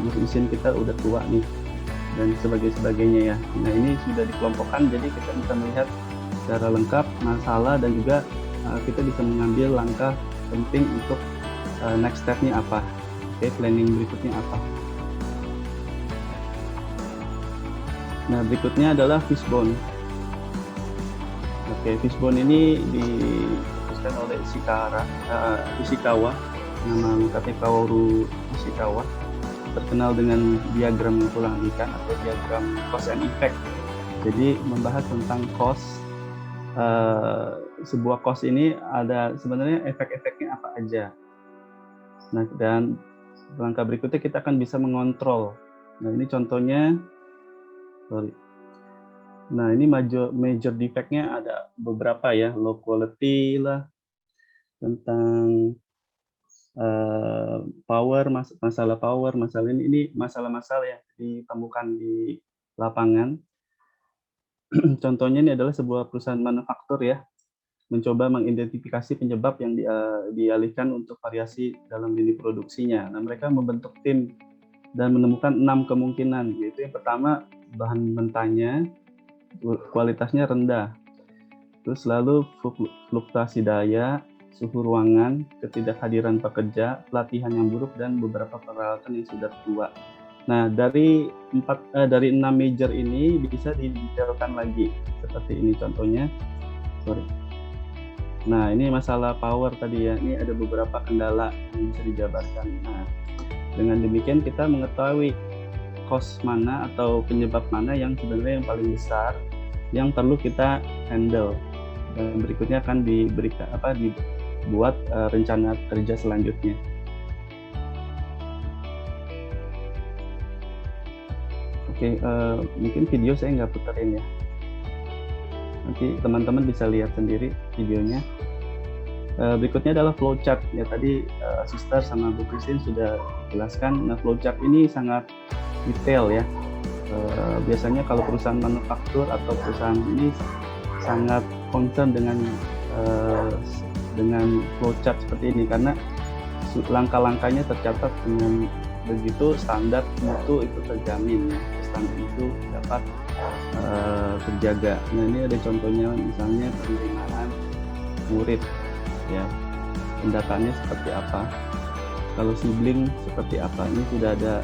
mesin kita udah tua nih dan sebagainya ya. Nah, ini sudah dikelompokkan, jadi kita bisa melihat secara lengkap masalah dan juga kita bisa mengambil langkah penting untuk next step-nya apa. Oke, planning berikutnya apa. Nah, berikutnya adalah fishbone. Oke, fishbone ini diutuskan oleh Ishikawa, nama lengkapnya Kaoru Ishikawa, terkenal dengan diagram tulang ikan atau diagram cost and effect. Jadi membahas tentang cost. Sebuah cost ini ada sebenarnya efek-efeknya apa aja. Nah, dan langkah berikutnya kita akan bisa mengontrol. Nah, ini contohnya. Nah, ini major defect-nya ada beberapa ya, low quality lah, tentang masalah ini masalah-masalah yang ditemukan di lapangan. Contohnya ini adalah sebuah perusahaan manufaktur ya, mencoba mengidentifikasi penyebab yang dialihkan untuk variasi dalam lini produksinya. Nah, mereka membentuk tim dan menemukan 6 kemungkinan, yaitu yang pertama bahan mentahnya kualitasnya rendah, terus lalu fluktuasi daya, suhu ruangan, ketidakhadiran pekerja, pelatihan yang buruk, dan beberapa peralatan yang sudah tua. Nah, dari 6 major ini bisa didetailkan lagi seperti ini contohnya. Nah, ini masalah power tadi ya. Ini ada beberapa kendala yang bisa dijabarkan. Nah, dengan demikian kita mengetahui cost mana atau penyebab mana yang sebenarnya yang paling besar yang perlu kita handle. Dan berikutnya akan dibuat rencana kerja selanjutnya. Oke, mungkin video saya nggak puterin ya. Nanti teman-teman bisa lihat sendiri videonya. Berikutnya adalah flowchart. Ya tadi Sister sama Bu Christine sudah jelaskan. Nah, flowchart ini sangat detail ya. Biasanya kalau perusahaan manufaktur atau perusahaan ini sangat concern dengan flowchart seperti ini karena langkah-langkahnya tercatat dengan begitu standar mutu itu terjamin ya. Standar itu dapat terjaga. Nah, ini ada contohnya misalnya penerimaan murid ya, pendataannya seperti apa, kalau sibling seperti apa. Ini sudah ada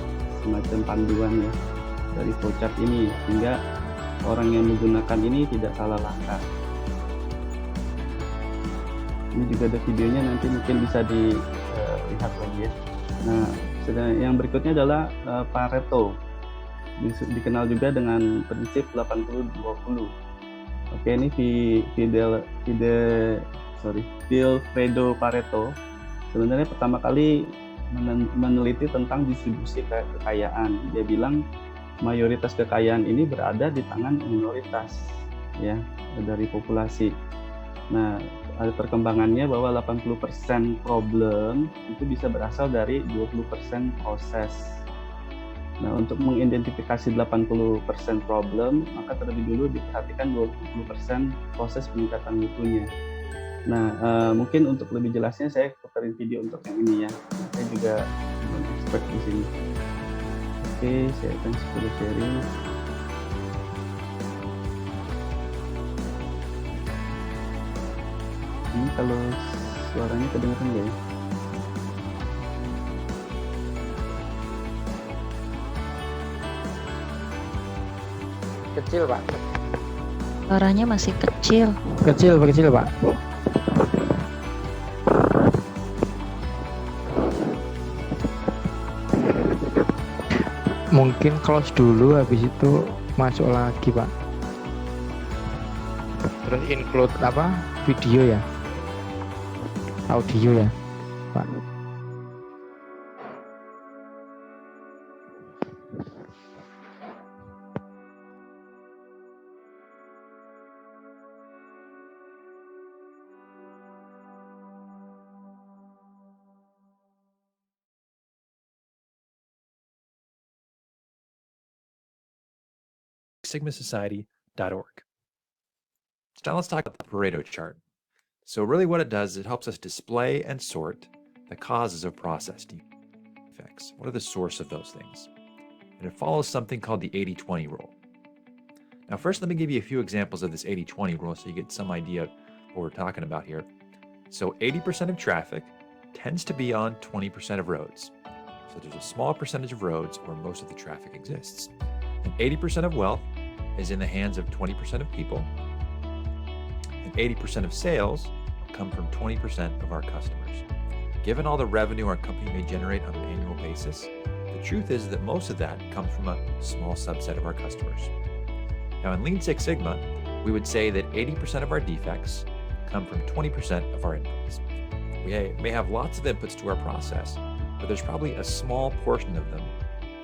semacam panduan ya dari flowchart ini sehingga orang yang menggunakan ini tidak salah langkah. Ini juga ada videonya, nanti mungkin bisa dilihat lagi ya. Nah, yang berikutnya adalah Pareto, dikenal juga dengan prinsip 80-20. Oke, ini Vilfredo Pareto sebenarnya pertama kali meneliti tentang distribusi kekayaan. Dia bilang mayoritas kekayaan ini berada di tangan minoritas ya dari populasi. Nah, ada perkembangannya bahwa 80% problem itu bisa berasal dari 20% proses. Nah, untuk mengidentifikasi 80% problem, maka terlebih dulu diperhatikan 20% proses peningkatan mutunya. Nah, mungkin untuk lebih jelasnya saya puterin video untuk yang ini ya. Saya juga expert di sini. Oke, saya akan sharing. Ini kalau suaranya kedengaran nggak ya? Kecil, Pak. Suaranya masih kecil. Kecil, Pak. Mungkin close dulu, habis itu masuk lagi, Pak. Terus include video ya, audio ya, Pak. sigmasociety.org. So now let's talk about the Pareto chart. So really what it does is it helps us display and sort the causes of process defects. What are the source of those things? And it follows something called the 80-20 rule. Now first, let me give you a few examples of this 80-20 rule so you get some idea of what we're talking about here. So 80% of traffic tends to be on 20% of roads. So there's a small percentage of roads where most of the traffic exists. And 80% of wealth is in the hands of 20% of people. And 80% of sales come from 20% of our customers. Given all the revenue our company may generate on an annual basis, the truth is that most of that comes from a small subset of our customers. Now in Lean Six Sigma, we would say that 80% of our defects come from 20% of our inputs. We may have lots of inputs to our process, but there's probably a small portion of them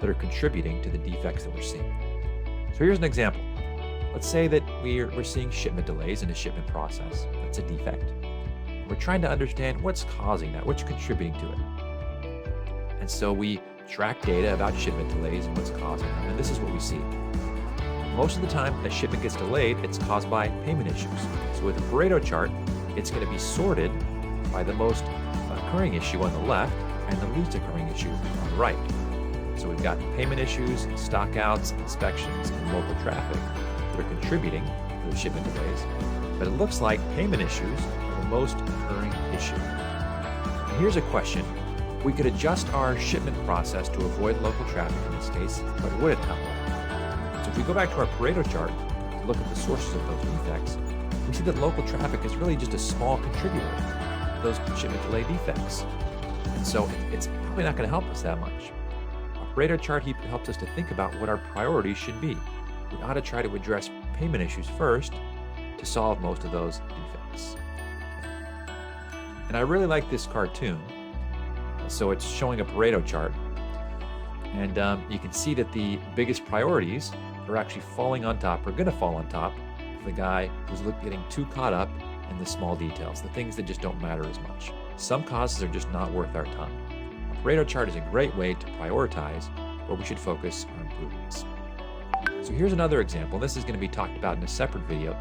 that are contributing to the defects that we're seeing. So here's an example. Let's say that we're seeing shipment delays in a shipment process. That's a defect. We're trying to understand what's causing that, what's contributing to it. And so we track data about shipment delays and what's causing them, and this is what we see. Most of the time, a shipment gets delayed, it's caused by payment issues. So with the Pareto chart, it's going to be sorted by the most occurring issue on the left and the least occurring issue on the right. So we've got payment issues, stockouts, inspections, and local traffic that are contributing to the shipment delays. But it looks like payment issues are the most occurring issue. And here's a question. We could adjust our shipment process to avoid local traffic in this case, but would it help? So if we go back to our Pareto chart to look at the sources of those defects, we see that local traffic is really just a small contributor to those shipment delay defects. And so it's probably not going to help us that much. A Pareto chart helps us to think about what our priorities should be. We ought to try to address payment issues first to solve most of those defects. And I really like this cartoon. So it's showing a Pareto chart. And you can see that the biggest priorities are actually falling on top, or going to fall on top of the guy who's getting too caught up in the small details, the things that just don't matter as much. Some causes are just not worth our time. A Pareto chart is a great way to prioritize where we should focus our improvements. So here's another example. This is going to be talked about in a separate video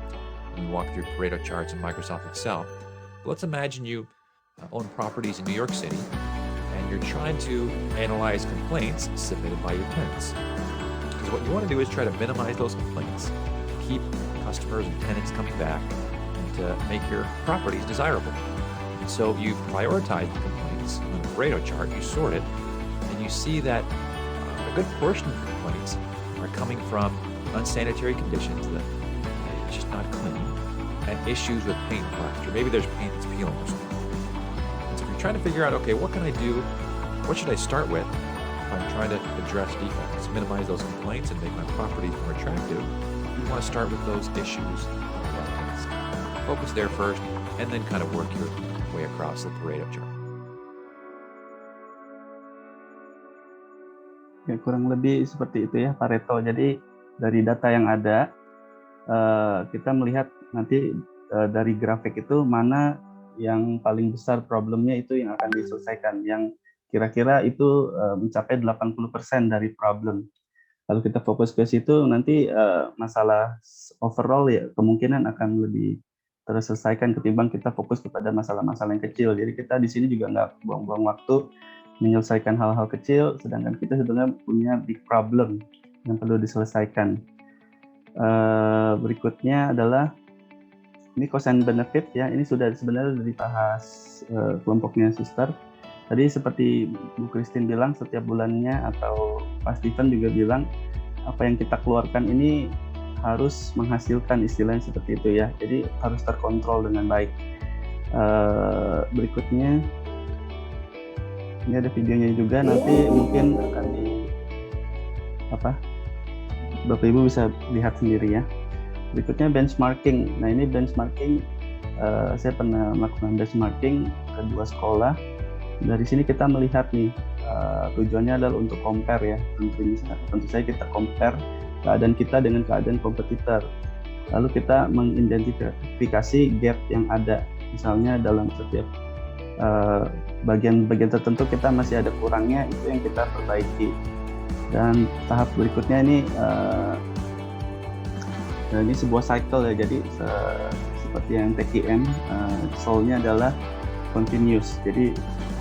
when we walk through Pareto charts in Microsoft Excel. But let's imagine you own properties in New York City, and you're trying to analyze complaints submitted by your tenants. Because what you want to do is try to minimize those complaints, to keep customers and tenants coming back, and to make your properties desirable. And so you prioritize the complaints on the Pareto chart, you sort it, and you see that a good portion of the complaints are coming from unsanitary conditions, that it's just not clean, and issues with paint and plaster. Maybe there's paint that's peeling or something. And so if you're trying to figure out, okay, what can I do? What should I start with if I'm trying to address defects, minimize those complaints, and make my property more attractive? You want to start with those issues. Focus there first, and then kind of work your way across the Pareto chart. Ya, kurang lebih seperti itu ya Pareto. Jadi dari data yang ada, kita melihat nanti dari grafik itu mana yang paling besar problemnya itu yang akan diselesaikan, yang kira-kira itu mencapai 80% dari problem. Kalau kita fokus ke situ, nanti masalah overall ya kemungkinan akan lebih terselesaikan ketimbang kita fokus kepada masalah-masalah yang kecil. Jadi kita di sini juga nggak buang-buang waktu menyelesaikan hal-hal kecil, sedangkan kita sebenarnya punya big problem yang perlu diselesaikan. Berikutnya adalah ini cost and benefit ya. Ini sudah sebenarnya dibahas kelompoknya Suster. Tadi seperti Bu Christine bilang, setiap bulannya, atau Pak Steven juga bilang, apa yang kita keluarkan ini harus menghasilkan, istilahnya seperti itu ya. Jadi harus terkontrol dengan baik. Berikutnya ini ada videonya juga, nanti mungkin akan Bapak Ibu bisa lihat sendiri ya. Berikutnya benchmarking. Nah ini benchmarking, saya pernah melakukan benchmarking ke 2 sekolah. Dari sini kita melihat nih, tujuannya adalah untuk compare ya. Tentu saja kita compare keadaan kita dengan keadaan kompetitor. Lalu kita mengidentifikasi gap yang ada. Misalnya dalam setiap bagian-bagian tertentu kita masih ada kurangnya, itu yang kita perbaiki. Dan tahap berikutnya ini sebuah cycle ya. Jadi seperti yang TKM, soul-nya adalah continuous. Jadi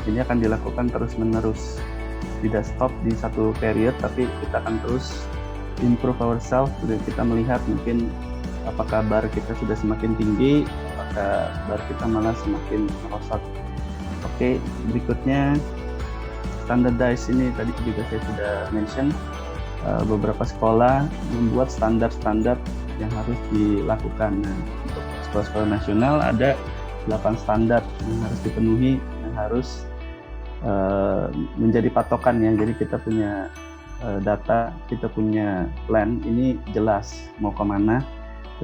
ini akan dilakukan terus-menerus, tidak stop di satu period, tapi kita akan terus improve ourselves. Dan kita melihat mungkin apakah bar kita sudah semakin tinggi, apakah bar kita malah semakin merosot. Oke, berikutnya standardize. Ini tadi juga saya sudah mention, beberapa sekolah membuat standar-standar yang harus dilakukan. Nah, untuk sekolah-sekolah nasional ada 8 standar yang harus dipenuhi, yang harus menjadi patokan ya. Jadi kita punya data, kita punya plan, ini jelas mau kemana,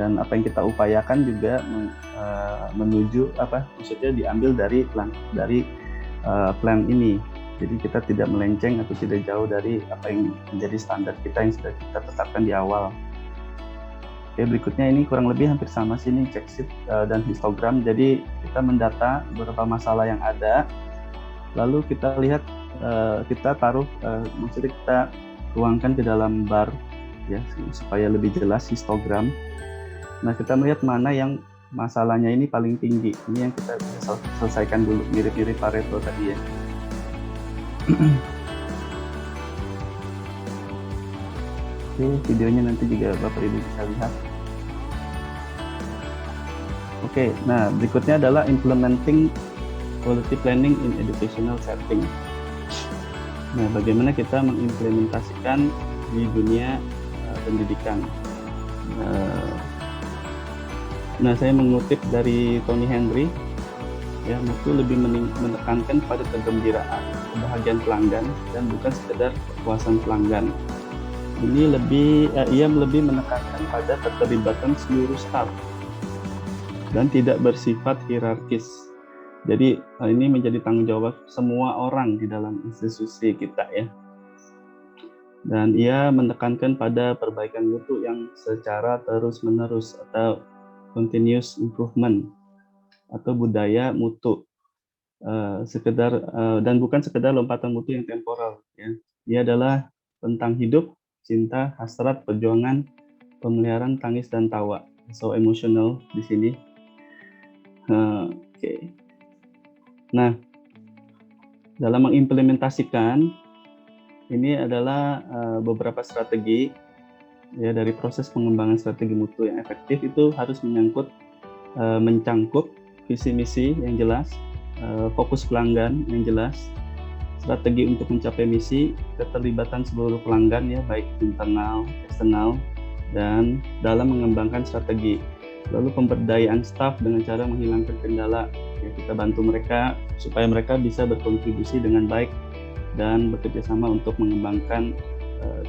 dan apa yang kita upayakan juga menuju maksudnya diambil dari plan ini. Jadi kita tidak melenceng atau tidak jauh dari apa yang menjadi standar kita yang sudah kita tetapkan di awal. Oke, berikutnya ini kurang lebih hampir sama sih, ini check sheet dan histogram. Jadi kita mendata beberapa masalah yang ada, lalu kita lihat, kita taruh, maksudnya kita tuangkan ke dalam bar ya, supaya lebih jelas histogram. Nah, kita melihat mana yang masalahnya ini paling tinggi. Ini yang kita bisa selesaikan dulu, mirip-mirip Pareto tadi ya. Oke, videonya nanti juga Bapak Ibu bisa lihat. Oke, nah berikutnya adalah implementing quality planning in educational setting. Nah, bagaimana kita mengimplementasikan di dunia pendidikan. Nah, saya mengutip dari Tony Henry, ya, mutu lebih menekankan pada kegembiraan, kebahagiaan pelanggan, dan bukan sekedar kepuasan pelanggan. Ini ia lebih menekankan pada keterlibatan seluruh staf dan tidak bersifat hierarkis. Jadi ini menjadi tanggung jawab semua orang di dalam institusi kita, ya. Dan ia menekankan pada perbaikan mutu yang secara terus-menerus atau continuous improvement atau budaya mutu, dan bukan sekedar lompatan mutu yang temporal, ya. Ia adalah tentang hidup, cinta, hasrat, perjuangan, pemeliharaan, tangis, dan tawa. So emotional di sini. Oke. Nah, dalam mengimplementasikan ini adalah beberapa strategi, ya, dari proses pengembangan strategi mutu yang efektif itu harus mencangkup visi misi yang jelas, fokus pelanggan yang jelas, strategi untuk mencapai misi, keterlibatan seluruh pelanggan, ya, baik internal, eksternal, dan dalam mengembangkan strategi. Lalu pemberdayaan staf dengan cara menghilangkan kendala, ya, kita bantu mereka supaya mereka bisa berkontribusi dengan baik dan bekerja sama untuk mengembangkan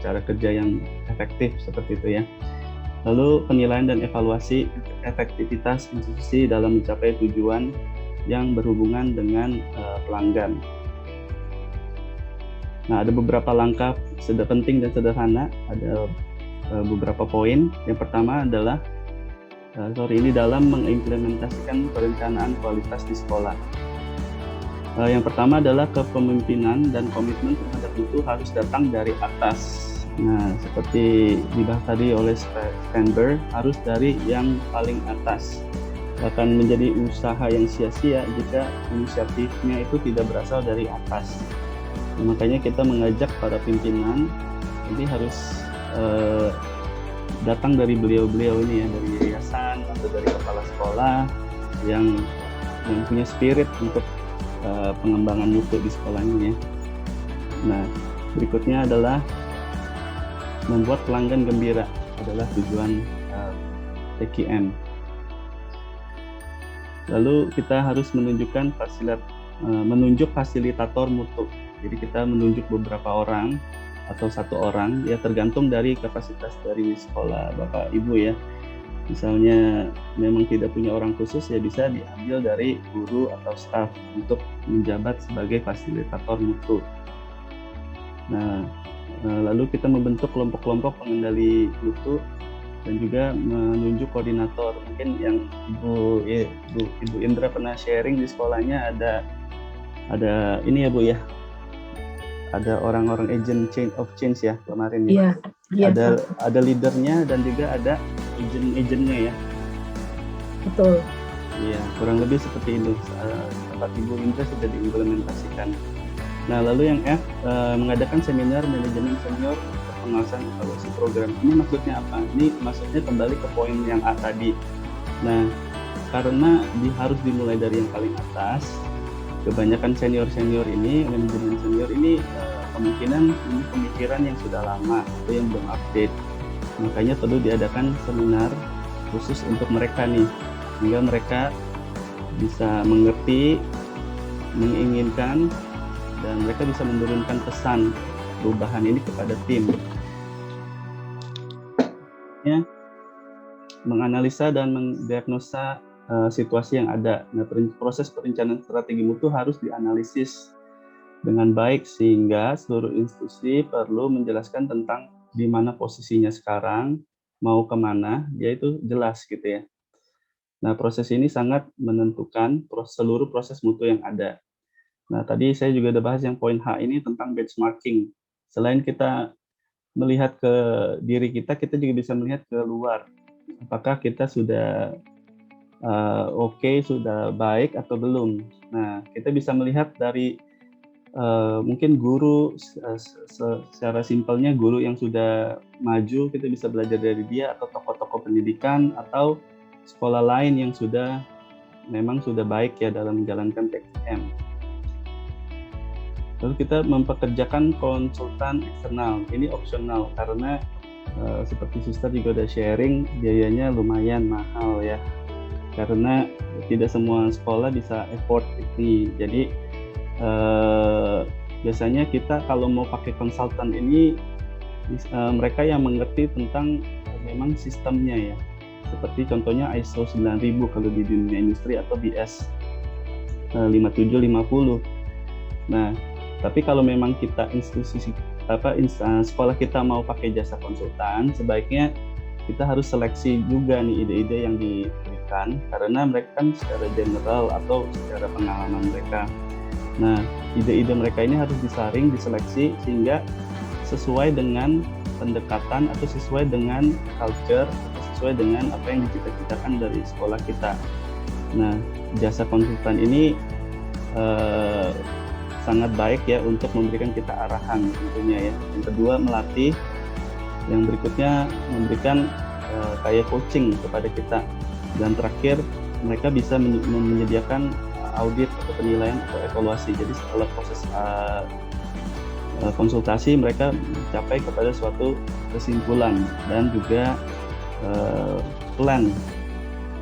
cara kerja yang efektif seperti itu, ya. Lalu penilaian dan evaluasi efektivitas institusi dalam mencapai tujuan yang berhubungan dengan pelanggan. Nah, ada beberapa langkah penting dan sederhana, ada beberapa poin. Yang pertama adalah ini dalam mengimplementasikan perencanaan kualitas di sekolah. Yang pertama adalah kepemimpinan dan komitmen terhadap itu harus datang dari atas. Nah, seperti dibahas tadi oleh Steinberg, harus dari yang paling atas. Akan menjadi usaha yang sia-sia jika inisiatifnya itu tidak berasal dari atas. Nah, makanya kita mengajak para pimpinan ini harus datang dari beliau-beliau ini, ya, dari yayasan atau dari kepala sekolah yang punya spirit untuk pengembangan mutu di sekolahnya, ya. Nah, berikutnya adalah membuat pelanggan gembira adalah tujuan TQM. Lalu kita harus menunjuk fasilitator mutu. Jadi kita menunjuk beberapa orang atau satu orang, ya, tergantung dari kapasitas dari sekolah Bapak Ibu, ya. Misalnya memang tidak punya orang khusus, ya bisa diambil dari guru atau staf untuk menjabat sebagai fasilitator mutu. Nah, lalu kita membentuk kelompok-kelompok pengendali mutu dan juga menunjuk koordinator. Mungkin yang Ibu Indra pernah sharing di sekolahnya ada ini, ya, Bu, ya. Ada orang-orang agent change of change, ya, kemarin, ya. Iya. Ada leadernya dan juga ada agent-agentnya, ya. Betul. Iya, kurang lebih seperti itu. Tempat Ibu Indra sudah diimplementasikan. Nah, lalu yang F, mengadakan seminar manajemen senior untuk pengawasan evaluasi program. Ini maksudnya apa? Ini maksudnya kembali ke poin yang A tadi. Nah, karena harus dimulai dari yang paling atas, kebanyakan senior-senior ini, manajemen senior ini kemungkinan ini pemikiran yang sudah lama atau yang belum update. Makanya perlu diadakan seminar khusus untuk mereka nih, sehingga mereka bisa mengerti, menginginkan, dan mereka bisa menurunkan pesan perubahan ini kepada tim. Ya, menganalisa dan mendiagnosa situasi yang ada. Nah, proses perencanaan strategi mutu harus dianalisis dengan baik sehingga seluruh institusi perlu menjelaskan tentang di mana posisinya sekarang, mau kemana, dia itu jelas gitu, ya. Nah, proses ini sangat menentukan seluruh proses mutu yang ada. Nah, tadi saya juga udah bahas yang poin H ini tentang benchmarking. Selain kita melihat ke diri kita juga bisa melihat ke luar. Apakah kita sudah oke, sudah baik atau belum. Nah, kita bisa melihat dari mungkin guru, secara simpelnya guru yang sudah maju, kita bisa belajar dari dia, atau tokoh-tokoh pendidikan, atau sekolah lain yang memang sudah baik, ya, dalam menjalankan TQM. Lalu kita mempekerjakan konsultan eksternal. Ini opsional karena seperti Suster juga udah sharing, biayanya lumayan mahal, ya. karena tidak semua sekolah bisa afford ini. Jadi biasanya kita kalau mau pakai konsultan ini mereka yang mengerti tentang memang sistemnya ya, seperti contohnya ISO 9000 kalau di dunia industri atau BS 5750. Nah, tapi kalau memang kita sekolah kita mau pakai jasa konsultan, sebaiknya kita harus seleksi juga nih ide-ide yang diberikan, karena mereka kan secara general atau secara pengalaman mereka. Nah, ide-ide mereka ini harus disaring, diseleksi sehingga sesuai dengan pendekatan atau sesuai dengan culture atau sesuai dengan apa yang dicita-citakan dari sekolah kita. Nah, jasa konsultan ini sangat baik ya untuk memberikan kita arahan tentunya ya. Yang kedua melatih, yang berikutnya memberikan kayak coaching kepada kita, dan terakhir mereka bisa menyediakan audit atau penilaian atau evaluasi. Jadi setelah proses konsultasi mereka mencapai kepada suatu kesimpulan dan juga plan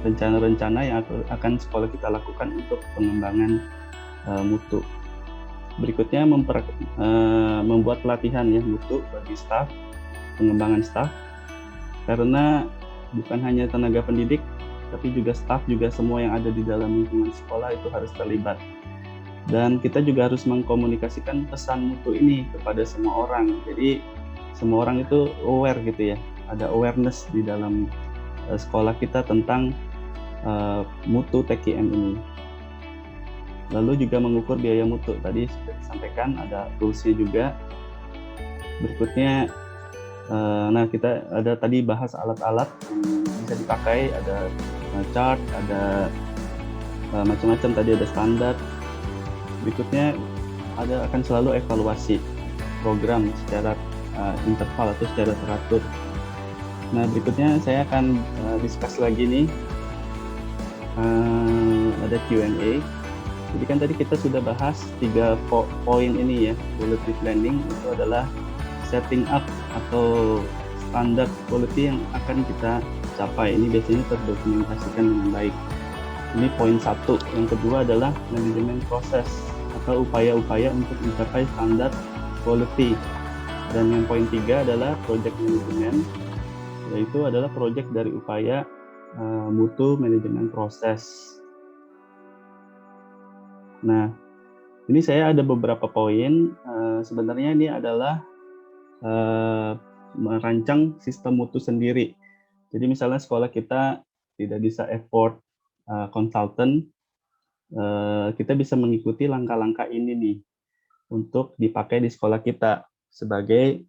rencana-rencana yang akan sekolah kita lakukan untuk pengembangan mutu. Berikutnya membuat pelatihan ya mutu bagi staf, pengembangan staf, karena bukan hanya tenaga pendidik tapi juga staf, juga semua yang ada di dalam lingkungan sekolah itu harus terlibat. Dan kita juga harus mengkomunikasikan pesan mutu ini kepada semua orang. Jadi semua orang itu aware gitu ya, ada awareness di dalam sekolah kita tentang mutu TKM ini. Lalu juga mengukur biaya mutu, tadi sudah disampaikan, ada toolsnya juga. Berikutnya, nah kita ada tadi bahas alat-alat yang bisa dipakai, ada chart, ada macam-macam, tadi ada standar. Berikutnya akan selalu evaluasi program secara interval atau secara teratur. Nah, berikutnya saya akan discuss lagi nih, ada Q&A. Jadi kan tadi kita sudah bahas 3 poin ini ya, quality planning itu adalah setting up atau standar quality yang akan kita capai. Ini biasanya terdokumentasikan dengan baik. Ini poin 1. Yang kedua adalah manajemen proses atau upaya-upaya untuk mencapai standar quality. Dan yang poin 3 adalah project management, yaitu adalah project dari upaya mutu manajemen proses. Nah, ini saya ada beberapa poin. Sebenarnya ini adalah merancang sistem mutu sendiri. Jadi misalnya sekolah kita tidak bisa afford konsultan, kita bisa mengikuti langkah-langkah ini nih untuk dipakai di sekolah kita sebagai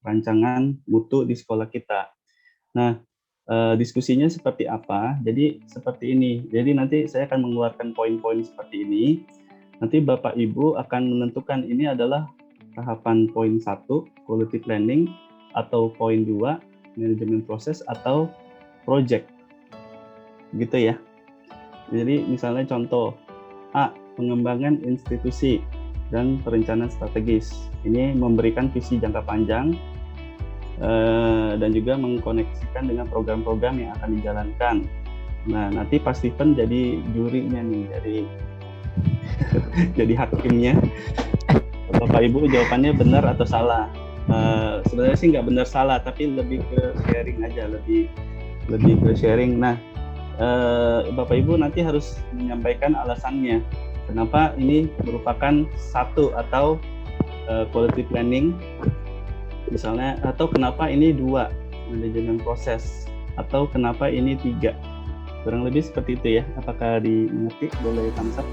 rancangan mutu di sekolah kita. Nah, diskusinya seperti apa? Jadi seperti ini. Jadi nanti saya akan mengeluarkan poin-poin seperti ini. Nanti Bapak Ibu akan menentukan ini adalah tahapan poin 1, quality planning, atau poin 2, manajemen proses, atau project. Gitu ya. Jadi misalnya contoh A, pengembangan institusi dan perencanaan strategis. Ini memberikan visi jangka panjang dan juga mengkoneksikan dengan program-program yang akan dijalankan. Nah, nanti Pak Stephen jadi jurinya nih, jadi hakimnya. Bapak Ibu jawabannya benar atau salah. Sebenarnya sih nggak benar salah, tapi lebih ke sharing aja, lebih ke sharing. Nah, Bapak Ibu nanti harus menyampaikan alasannya kenapa ini merupakan 1 atau quality planning misalnya, atau kenapa ini 2 manajemen proses, atau kenapa ini 3. Kurang lebih seperti itu ya. Apakah dimengerti? Boleh thumbs up?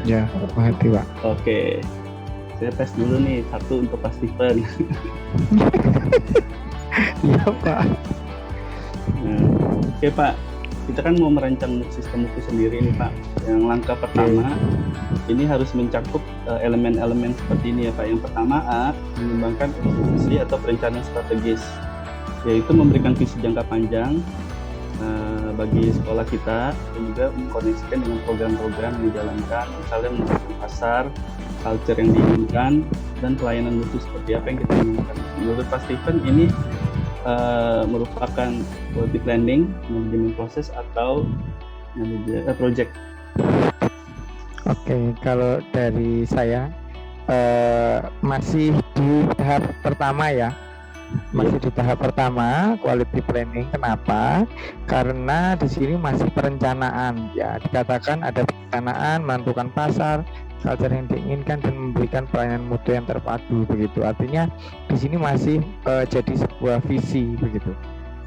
Ya, mengerti Pak. Oke, saya tes dulu nih 1 untuk Pak Stephen. Iya Pak. Nah, oke Pak, kita kan mau merancang sistem mutu sendiri nih Pak. Yang langkah pertama ini harus mencakup elemen-elemen seperti ini ya Pak. Yang pertama A, mengembangkan institusi atau perencanaan strategis, yaitu memberikan visi jangka panjang bagi sekolah kita dan juga mengkoneksikan dengan program-program yang dijalankan, misalnya menentukan pasar, culture yang diinginkan, dan pelayanan mutu seperti apa yang kita inginkan. Menurut Pak Stephen ini merupakan quality planning, manajemen proses atau project? Oke, kalau dari saya masih di tahap pertama ya. Masih di tahap pertama quality planning. Kenapa? Karena di sini masih perencanaan ya. Dikatakan ada perencanaan, menentukan pasar, culture yang diinginkan dan memberikan pelayanan mutu yang terpadu begitu. Artinya di sini masih jadi sebuah visi begitu.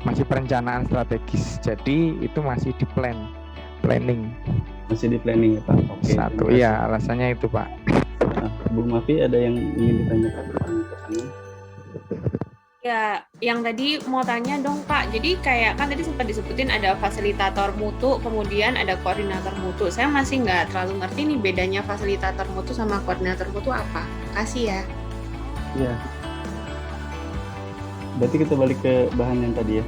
Masih perencanaan strategis. Jadi itu masih di planning. Masih di planning ya Pak. Oke. Satu ya, alasannya itu Pak. Nah, Bu Mafi ada yang ingin ditanyakan? Ya, yang tadi mau tanya dong Pak, jadi kayak kan tadi sempat disebutin ada fasilitator mutu, kemudian ada koordinator mutu. Saya masih nggak terlalu ngerti nih bedanya fasilitator mutu sama koordinator mutu apa. Kasih ya. Iya. Berarti kita balik ke bahan yang tadi ya.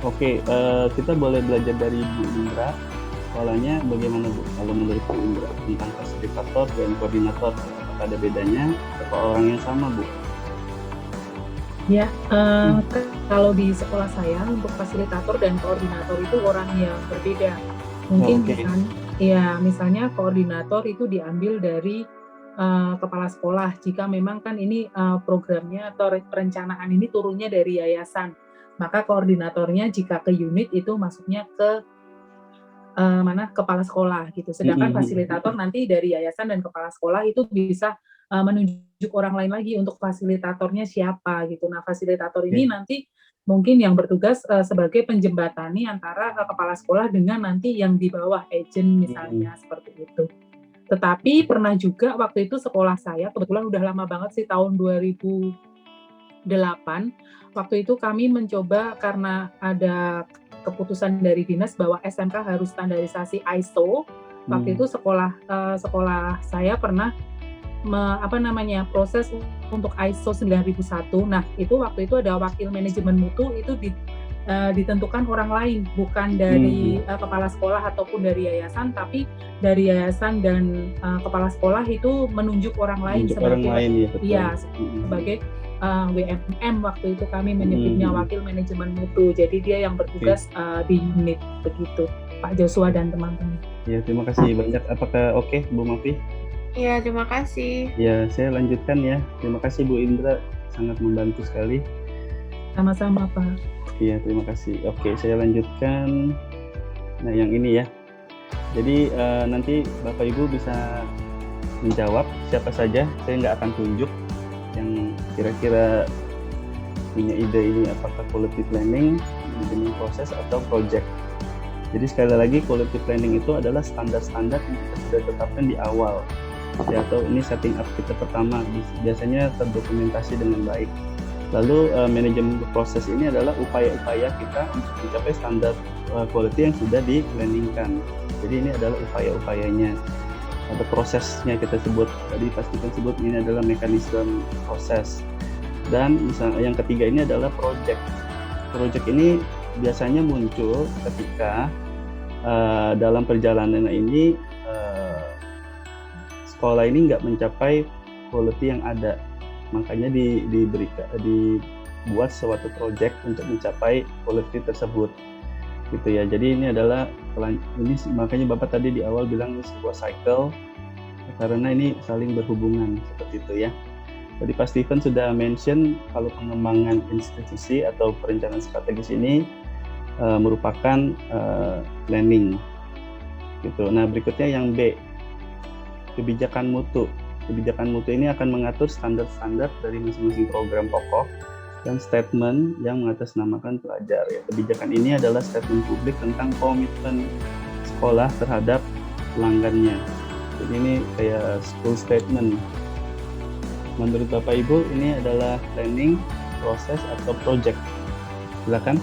Oke, kita boleh belajar dari Bu Indra. Soalnya bagaimana Bu, kalau menurut Bu Indra tentang fasilitator dan koordinator, apakah ada bedanya atau orang yang sama Bu? Ya, kalau di sekolah saya untuk fasilitator dan koordinator itu orang yang berbeda. Mungkin misalnya koordinator itu diambil dari kepala sekolah. Jika memang kan ini programnya atau perencanaan ini turunnya dari yayasan, maka koordinatornya jika ke unit itu masuknya ke kepala sekolah gitu. Sedangkan fasilitator nanti dari yayasan dan kepala sekolah itu bisa menunjuk orang lain lagi untuk fasilitatornya siapa gitu. Nah, fasilitator ini nanti mungkin yang bertugas sebagai penjembatani antara kepala sekolah dengan nanti yang di bawah agent misalnya seperti itu. Tetapi pernah juga waktu itu sekolah saya kebetulan udah lama banget sih, tahun 2008. Waktu itu kami mencoba karena ada keputusan dari dinas bahwa SMK harus standarisasi ISO. Waktu itu sekolah saya pernah proses untuk ISO 9001. Nah, itu waktu itu ada wakil manajemen mutu itu ditentukan orang lain, bukan dari kepala sekolah ataupun dari yayasan, tapi dari yayasan dan kepala sekolah itu menunjuk orang lain sebagai sebagai WMM. Waktu itu kami menyebutnya wakil manajemen mutu. Jadi dia yang bertugas di unit begitu, Pak Joshua dan teman-teman. Ya, terima kasih banyak. Apakah oke, Bu Mafi? Ya, terima kasih. Ya, saya lanjutkan ya. Terima kasih Bu Indra, sangat membantu sekali. Sama-sama Pak. Iya, terima kasih. Oke, saya lanjutkan. Nah, yang ini ya. Jadi nanti Bapak Ibu bisa menjawab siapa saja. Saya nggak akan tunjuk yang kira-kira punya ide ini, apakah quality planning, manajemen proses atau project. Jadi sekali lagi quality planning itu adalah standar-standar yang kita sudah tetapkan di awal. Ya, atau ini setting up kita pertama, biasanya terdokumentasi dengan baik. Lalu manajemen proses ini adalah upaya-upaya kita untuk mencapai standar quality yang sudah di-planningkan. Jadi ini adalah upaya-upayanya. Ada prosesnya kita sebut, tadi pastikan sebut ini adalah mekanisme proses. Dan misalnya yang ketiga ini adalah project. Project ini biasanya muncul ketika dalam perjalanan ini sekolah ini nggak mencapai quality yang ada, makanya dibuat suatu project untuk mencapai quality tersebut, gitu ya. Jadi ini adalah makanya Bapak tadi di awal bilang sebuah cycle, karena ini saling berhubungan seperti itu ya. Tadi Pak Steven sudah mention kalau pengembangan institusi atau perencanaan strategis ini merupakan planning, gitu. Nah, berikutnya yang B, kebijakan mutu. Kebijakan mutu ini akan mengatur standar-standar dari masing-masing program pokok dan statement yang mengatasnamakan pelajar. Ya, kebijakan ini adalah statement publik tentang komitmen sekolah terhadap pelanggannya. Jadi ini kayak school statement. Menurut Bapak Ibu ini adalah planning, proses atau project? Silakan.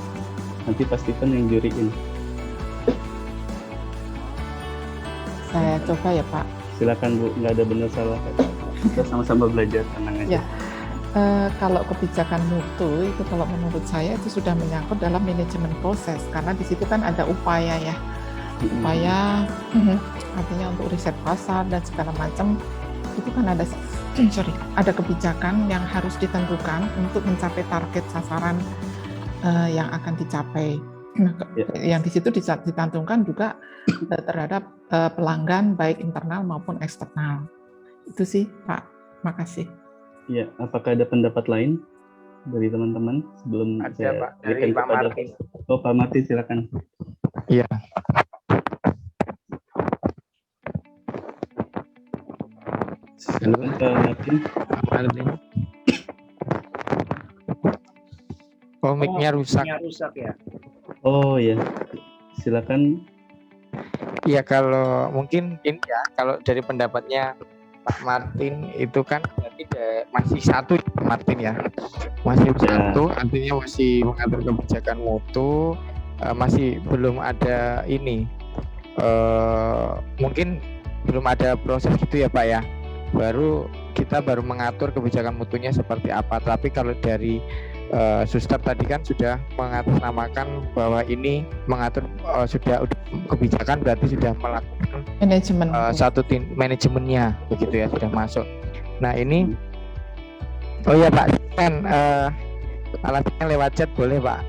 Nanti Pak Steven yang juriin. Saya coba ya Pak. Silakan Bu, nggak ada benar salah. Kita sama-sama belajar, tenang aja. Ya, kalau kebijakan mutu itu kalau menurut saya itu sudah menyangkut dalam manajemen proses, karena di situ kan ada upaya ya. supaya artinya untuk riset pasar dan segala macam itu kan ada kebijakan yang harus ditentukan untuk mencapai target sasaran yang akan dicapai. Nah, yang di situ dicantumkan juga terhadap pelanggan baik internal maupun eksternal. Itu sih Pak, makasih. Ya, apakah ada pendapat lain dari teman-teman sebelum Ada, saya Pak, dari Pak Martin. Oh, Pak Martin, silakan. Iya. Silakan Pak Martin. Oh, mic-nya rusak. Mic-nya rusak ya. Oh ya, silakan. Iya, kalau mungkin ini ya, kalau dari pendapatnya Pak Martin itu kan berarti masih satu Pak Martin ya, masih satu, artinya masih mengatur kebijakan mutu, masih belum ada ini, mungkin belum ada proses gitu ya Pak ya, kita baru mengatur kebijakan mutunya seperti apa. Tapi kalau dari Suster tadi kan sudah mengatasnamakan bahwa ini mengatur sudah kebijakan, berarti sudah melakukan manajemen satu tim manajemennya begitu ya, sudah masuk. Nah ini, oh ya Pak, kan alatnya lewat chat boleh Pak.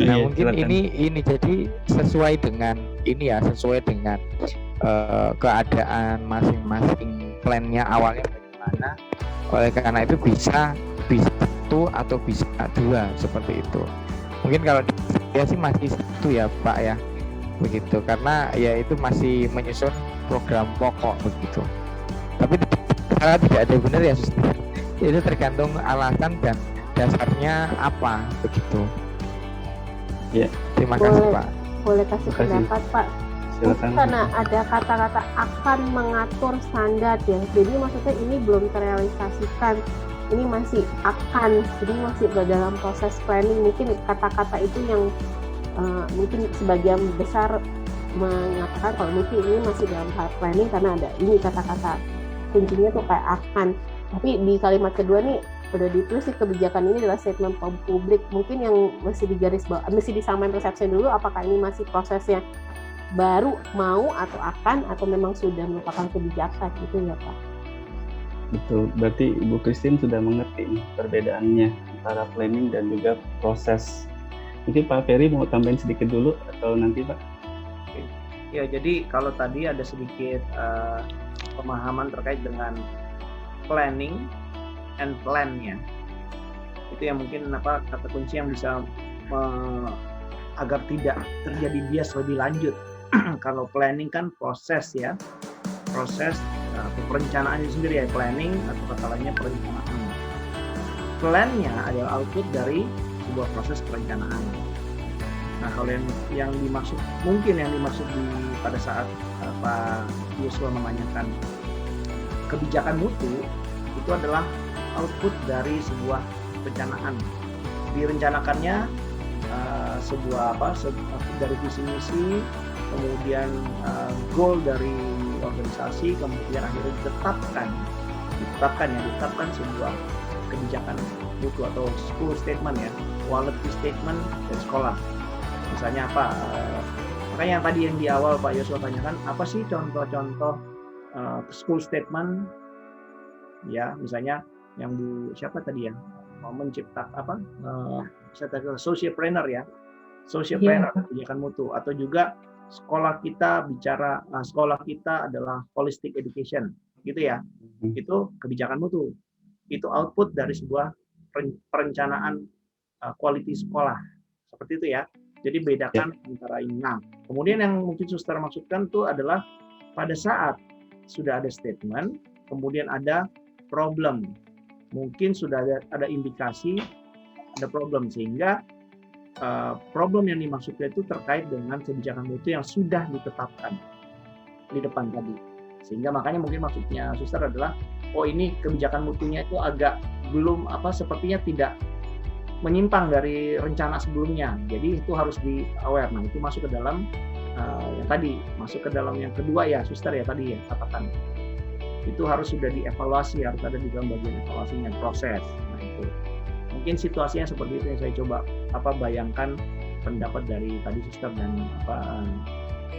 Nah mungkin silakan. ini jadi sesuai dengan ini ya, sesuai dengan keadaan masing-masing, plannya awalnya bagaimana. Oleh karena itu bisa satu atau bisa dua seperti itu. Mungkin kalau dia sih masih satu ya Pak ya, begitu, karena ya itu masih menyusun program pokok begitu. Tapi tidak ada benar ya Suster. Itu tergantung alasan dan dasarnya apa begitu. Ya. Terima kasih Pak. Boleh kasih pendapat Pak? Silakan. Karena ada kata-kata akan mengatur standar ya, jadi maksudnya ini belum terrealisasikan, ini masih akan, jadi masih dalam proses planning. Mungkin kata-kata itu yang mungkin sebagian besar mengatakan kalau mungkin ini masih dalam tahap planning karena ada ini kata-kata kuncinya tuh kayak akan. Tapi di kalimat kedua nih udah ditulis sih, kebijakan ini adalah statement publik. Mungkin yang mesti disamain persepsi dulu, apakah ini masih prosesnya baru mau atau akan, atau memang sudah merupakan kebijakan gitu ya Pak. Betul, berarti Ibu Christine sudah mengerti perbedaannya antara planning dan juga proses. Mungkin Pak Ferry mau tambahin sedikit dulu atau nanti Pak? Ya, jadi kalau tadi ada sedikit pemahaman terkait dengan planning and plan-nya. Itu yang mungkin kata kunci yang bisa agar tidak terjadi bias lebih lanjut. Kalau planning kan proses ya, proses atau perencanaan itu sendiri ya, planning atau kata lainnya perencanaan. Plan-nya adalah output dari sebuah proses perencanaan. Nah, kalau yang dimaksud pada saat Pak Yosua menanyakan kebijakan mutu, itu adalah output dari sebuah perencanaan. Direncanakannya sebuah dari visi misi, kemudian goal dari organisasi, kemudian akhirnya ditetapkan sebuah kebijakan mutu atau school statement ya, quality statement dari sekolah. Misalnya apa? Makanya yang tadi yang di awal Pak Yosua tanyakan, apa sih contoh-contoh school statement? Ya, misalnya yang Bu siapa tadi ya, mau menciptakan sociopreneur ya, sociopreneur kebijakan mutu, atau juga sekolah kita adalah holistic education gitu ya, itu kebijakan mutu, itu output dari sebuah perencanaan quality sekolah seperti itu ya. Jadi bedakan antara ini. Nah, kemudian yang mungkin Suster maksudkan itu adalah pada saat sudah ada statement, kemudian ada problem, mungkin sudah ada indikasi ada problem, sehingga problem yang dimaksudkan itu terkait dengan kebijakan mutu yang sudah ditetapkan di depan tadi. Sehingga makanya mungkin maksudnya Suster adalah, oh ini kebijakan mutunya itu agak belum sepertinya tidak menyimpang dari rencana sebelumnya. Jadi itu harus di aware. Nah, itu masuk ke dalam yang tadi, masuk ke dalam yang kedua ya Suster ya tadi ya katakan. Itu harus sudah dievaluasi, harus ada di dalam bagian evaluasinya, proses. Nah, itu mungkin situasinya seperti itu yang saya coba bayangkan pendapat dari tadi Suster dan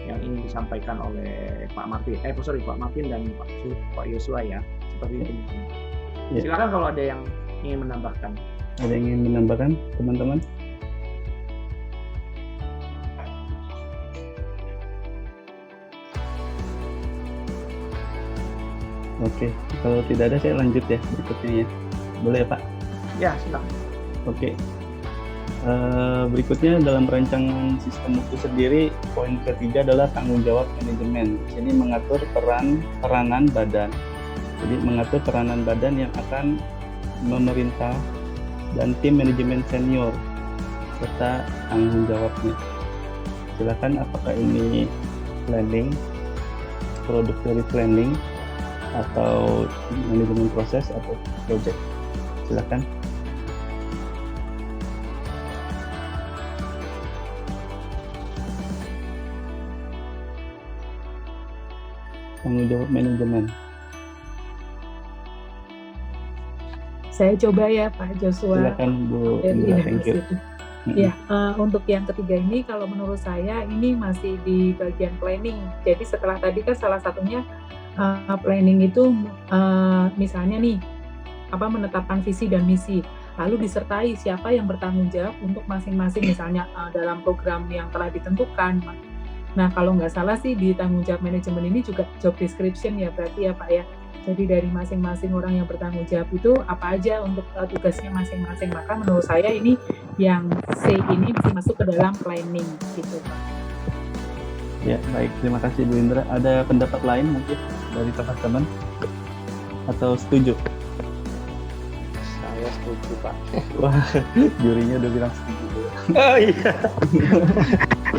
yang ingin disampaikan oleh Pak Martin dan Pak Yosua ya, seperti itu. Ya. Silakan kalau ada yang ingin menambahkan. Ada yang ingin menambahkan, teman-teman? Oke, kalau tidak ada saya lanjut ya berikutnya ya. Boleh ya Pak? Ya, silakan. Oke. Berikutnya dalam rancangan sistem mutu sendiri, poin ketiga adalah tanggung jawab manajemen. Di sini mengatur peranan badan. Jadi mengatur peranan badan yang akan memerintah dan tim manajemen senior serta tanggung jawabnya. Silakan apakah ini planning, product dari planning, atau manajemen proses atau project. Silakan. Tanggung jawab manajemen. Saya coba ya Pak Joshua. Silakan Bu Indra, thank you. Ya, untuk yang ketiga ini kalau menurut saya ini masih di bagian planning. Jadi setelah tadi kan salah satunya planning itu misalnya nih menetapkan visi dan misi, lalu disertai siapa yang bertanggung jawab untuk masing-masing misalnya dalam program yang telah ditentukan. Nah kalau nggak salah sih di tanggung jawab manajemen ini juga job description ya berarti ya Pak ya. Jadi dari masing-masing orang yang bertanggung jawab itu apa aja untuk tugasnya masing-masing. Maka menurut saya ini yang C ini bisa masuk ke dalam planning gitu Pak. Ya baik, terima kasih Bu Indra. Ada pendapat lain mungkin dari teman-teman atau setuju? Saya setuju Pak. Wah, jurinya udah bilang setuju. Oh iya.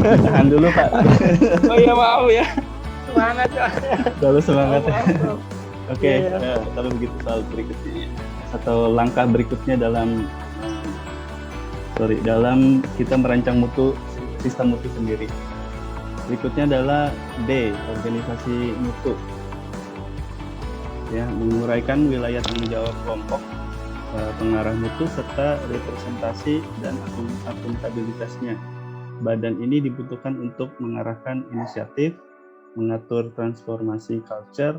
Tahan dulu Pak. Oh iya maaf ya. Semangat ya. Selalu semangat. Oke, Yeah. kalau begitu soal berikutnya atau langkah berikutnya dalam kita merancang sistem mutu sendiri. Berikutnya adalah D, organisasi mutu. Ya, menguraikan wilayah tanggung jawab kelompok pengarah mutu serta representasi dan akuntabilitasnya. Badan ini dibutuhkan untuk mengarahkan inisiatif, mengatur transformasi culture,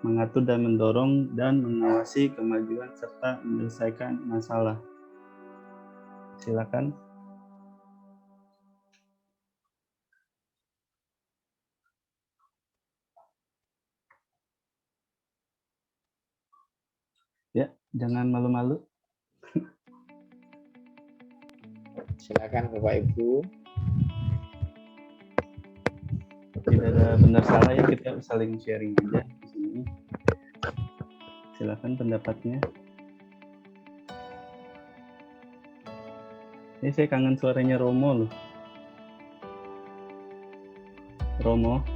mengatur dan mendorong dan mengawasi kemajuan serta menyelesaikan masalah. Silakan. Ya, jangan malu-malu. Silakan Bapak Ibu. Tidak ada benar salah ya, kita saling sharing aja di sini. Silakan pendapatnya. Ini saya kangen suaranya Romo loh. Romo.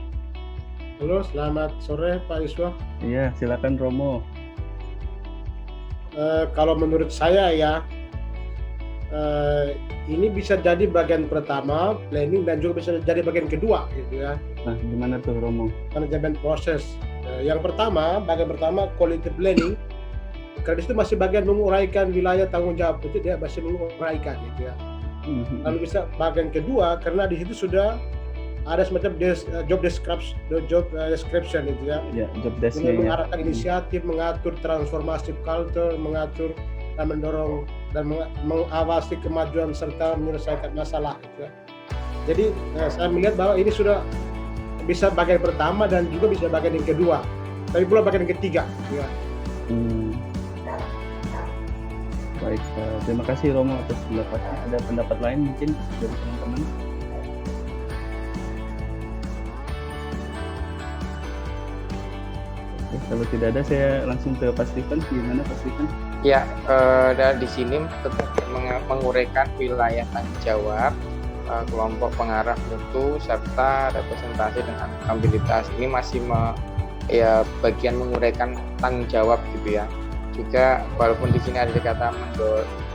Halo, selamat sore Pak Yuswa. Iya, silakan Romo. Kalau menurut saya ya, ini bisa jadi bagian pertama planning dan juga bisa jadi bagian kedua gitu ya. Nah, gimana tuh Romo? Manajemen proses. Yang pertama, bagian pertama quality planning. Karena itu masih bagian menguraikan wilayah tanggung jawab, itu dia masih menguraikan gitu ya. Lalu bisa bagian kedua karena di situ sudah ada semacam job description itu ya. Ya, job desk-nya ya. Mengarahkan inisiatif, mengatur transformasi culture, mengatur dan mendorong dan mengawasi kemajuan serta menyelesaikan masalah gitu ya. Jadi saya melihat bahwa ini sudah bisa bagian pertama dan juga bisa bagian yang kedua, tapi pula bagian yang ketiga gitu ya. Baik, terima kasih Romo atas pendapatnya. Ada pendapat lain mungkin dari teman-teman? Oke, kalau tidak ada saya langsung ke Pak Stephen. Gimana Pak Stephen? Ya, dan di sini tetap menguraikan wilayah tanggung jawab kelompok pengarah mutu serta representasi dan akuntabilitas. Ini masih bagian menguraikan tanggung jawab gitu ya. Juga walaupun di sini ada kata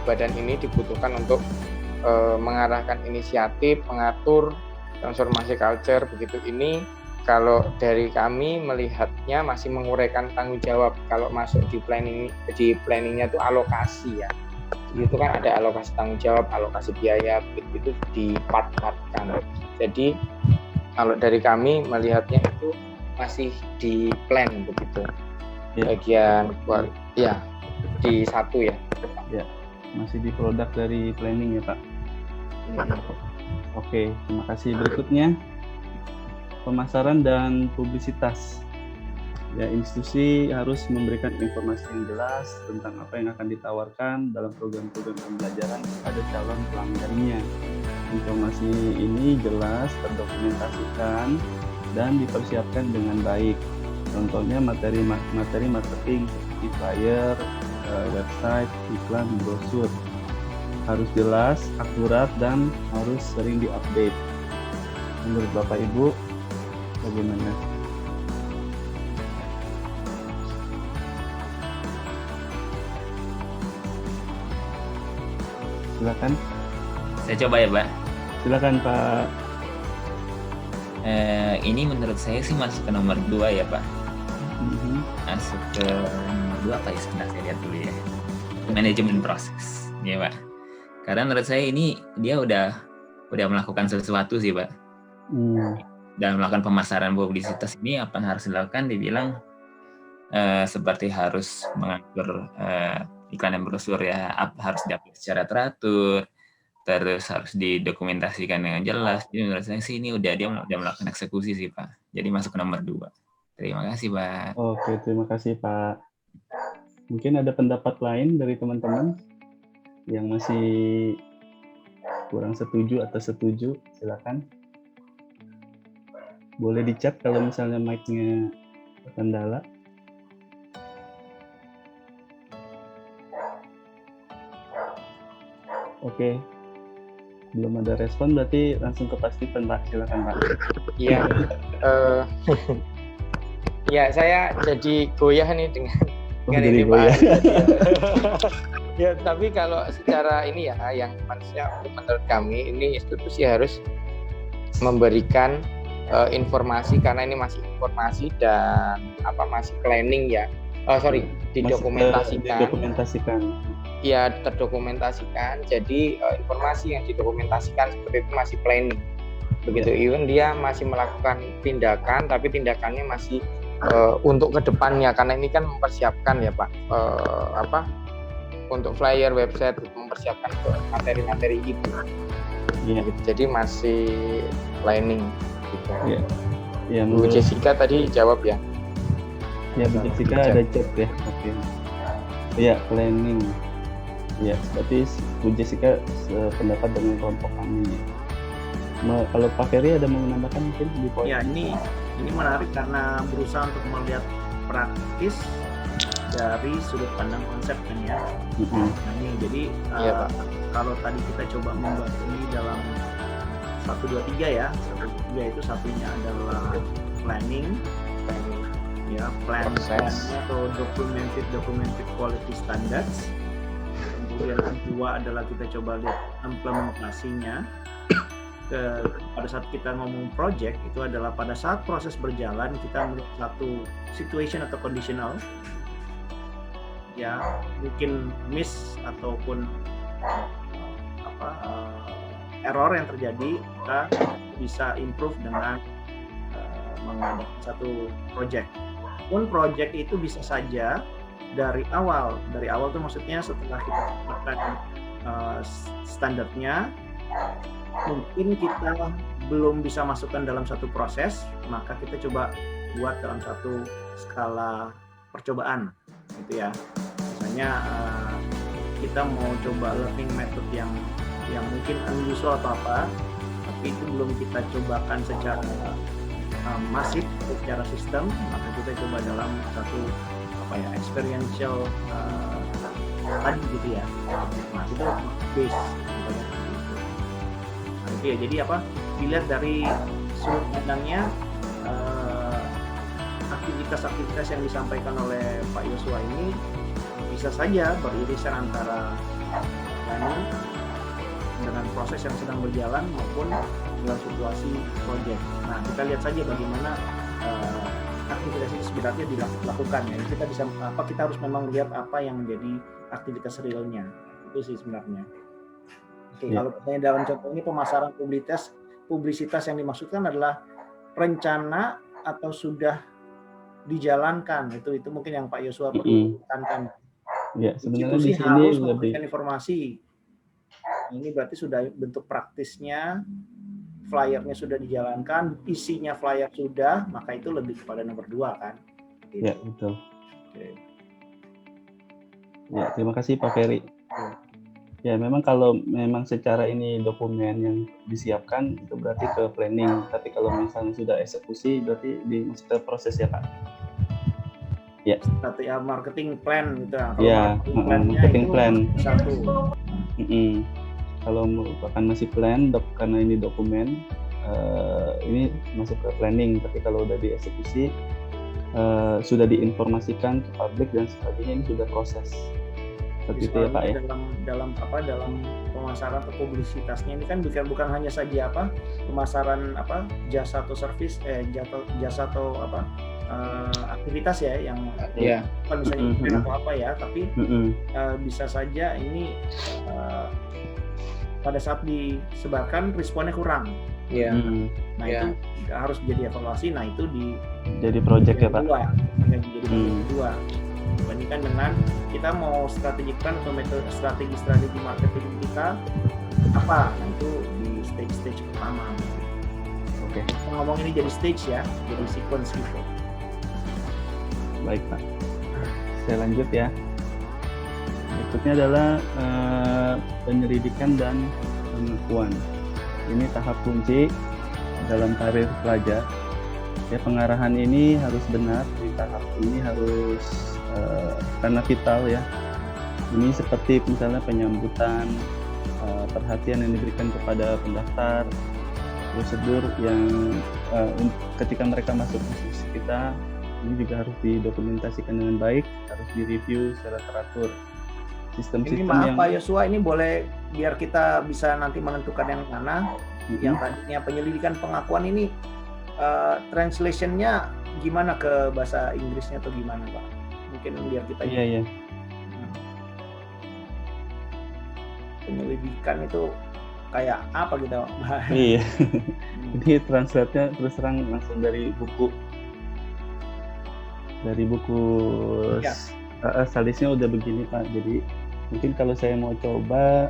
badan ini dibutuhkan untuk mengarahkan inisiatif, mengatur transformasi culture begitu. Ini kalau dari kami melihatnya masih menguraikan tanggung jawab. Kalau masuk di planningnya itu alokasi ya. Itu kan ada alokasi tanggung jawab, alokasi biaya, itu di part-partkan. Jadi kalau dari kami melihatnya itu masih di plan begitu. Bagian ya di 1 ya. Ya, masih di produk dari planning ya Pak. Oke, terima kasih. Berikutnya pemasaran dan publisitas. Ya, institusi harus memberikan informasi yang jelas tentang apa yang akan ditawarkan dalam program-program pembelajaran kepada calon pelanggannya. Informasi ini jelas, terdokumentasikan, dan dipersiapkan dengan baik. Contohnya materi marketing seperti flyer, website, iklan, brosur. Harus jelas, akurat, dan harus sering diupdate. Menurut Bapak Ibu, bagaimana? Silakan. Saya coba ya, Pak. Silakan, Pak. Ini menurut saya sih masuk ke nomor 2 ya, Pak. Masuk ke nomor 2 apa ya? Sebentar saya lihat dulu ya. Manajemen proses, ya Pak. Karena menurut saya ini dia udah melakukan sesuatu sih, Pak. Dan melakukan pemasaran publisitas ini apa yang harus dilakukan? Dibilang seperti harus mengatur iklan dan brosur ya, harus diupload secara teratur, terus harus didokumentasikan dengan jelas. Jadi menurut saya sih ini dia melakukan eksekusi sih Pak. Jadi masuk ke nomor 2. Terima kasih Pak. Oke, terima kasih Pak. Mungkin ada pendapat lain dari teman-teman yang masih kurang setuju atau setuju, silakan. Boleh di-chat kalau misalnya mic-nya terkendala. Oke. Belum ada respon, berarti langsung ke Pak Stephen, Pak. Silakan, Pak. Iya. Ya, saya jadi goyah nih dengan ini Pak. Ya, tapi kalau secara ini ya, yang maksudnya menurut kami ini institusi harus memberikan informasi karena ini masih informasi dan masih planning ya. Didokumentasikan. Ya, terdokumentasikan. Jadi informasi yang didokumentasikan seperti itu masih planning. Begitu, even dia masih melakukan tindakan, tapi tindakannya masih untuk kedepannya karena ini kan mempersiapkan ya Pak. Untuk flyer, website, mempersiapkan materi-materi itu. Yeah. Jadi masih planning. Gitu. Yeah. Bu Jessica tadi jawab ya. Ya, Bu Jessica ada chat ya. Oke. Ya, planning. Ya, berarti Bu Jessica sependapat dengan kelompok kami. Kalau Pak Ferry ada mau menambahkan mungkin di poin? Ya, ini menarik karena berusaha untuk melihat praktis dari sudut pandang konsep kan ya. Jadi kalau tadi kita coba membuat ini dalam 1, 2, 3 ya. 1, 2, 3 itu satunya adalah planning ya, plan atau documented quality standards. Kemudian yang kedua adalah kita coba lihat implementasinya. Pada saat kita ngomong project itu adalah pada saat proses berjalan kita melihat satu situation atau conditional ya, mungkin miss ataupun error yang terjadi, kita bisa improve dengan mengadakan satu project. Pun project itu bisa saja dari awal itu maksudnya setelah kita tetapkan standarnya, mungkin kita belum bisa masukkan dalam satu proses, maka kita coba buat dalam satu skala percobaan gitu ya. Misalnya kita mau coba learning method yang mungkin unusual atau apa, tapi itu belum kita cobakan secara masif secara sistem, maka kita coba dalam satu experiential tadi gitu ya. Nah, itu base gitu ya. Nah, itu ya, jadi dilihat dari sudut pandangnya aktivitas-aktivitas yang disampaikan oleh Pak Yosua ini bisa saja beririsan antara planning dengan proses yang sedang berjalan maupun dalam situasi proyek. Nah, kita lihat saja bagaimana aktivitas itu sebenarnya dilakukan ya. Kita harus memang lihat apa yang menjadi aktivitas realnya. Itu sih sebenarnya. Oke, kalau dalam contoh ini pemasaran publisitas yang dimaksudkan adalah rencana atau sudah dijalankan? Itu mungkin yang Pak Yosua perlu tekankan. Ya, sebenarnya Institusi di sini harus lebih memberikan informasi. Ini berarti sudah bentuk praktisnya, flyernya sudah dijalankan, isinya flyer sudah, maka itu lebih kepada nomor 2 kan? ya betul. Oke. Ya, terima kasih Pak Ferry. Ya, memang kalau memang secara ini dokumen yang disiapkan itu berarti ke planning. Tapi kalau misalnya sudah eksekusi berarti masuk ke proses ya Pak. Ya. Strategi marketing plan gitu. Kalau Ya, marketing plan. Satu. Kalau merupakan masih plan, karena ini dokumen, ini masuk ke planning. Tapi kalau udah dieksekusi, sudah diinformasikan ke publik dan sebagainya, ini sudah proses. Seperti itu ya Pak ya. Dalam pemasaran atau publisitasnya ini kan bukan hanya saja pemasaran jasa atau service jasa atau aktivitas ya yang bukan misalnya event atau apa ya, tapi bisa saja ini pada saat disebarkan responnya kurang. Nah itu harus jadi evaluasi. Nah itu jadi project ya Pak. Jadi kedua. Dibandingkan dengan kita mau strategi plan atau strategi marketing kita apa? Nah itu di stage pertama. Oke. Ngomong ini jadi stage ya, jadi sequence gitu. Baik Pak. Saya lanjut ya. Berikutnya adalah penyelidikan dan pengakuan. Ini tahap kunci dalam karir pelajar. Ya, pengarahan ini harus benar di tahap ini harus karena vital ya. Ini seperti misalnya penyambutan, perhatian yang diberikan kepada pendaftar, prosedur yang ketika mereka masuk institusi kita ini juga harus didokumentasikan dengan baik, harus direview secara teratur. Sistem-sistem ini maaf Pak Yosua, ini boleh biar kita bisa nanti menentukan yang mana. Yang tadinya penyelidikan pengakuan ini translation-nya gimana ke bahasa Inggrisnya atau gimana Pak? Mungkin biar kita penyelidikan itu kayak apa gitu Pak? Iya. Jadi translate-nya terus terang langsung dari buku stalisnya udah begini Pak. Jadi mungkin kalau saya mau coba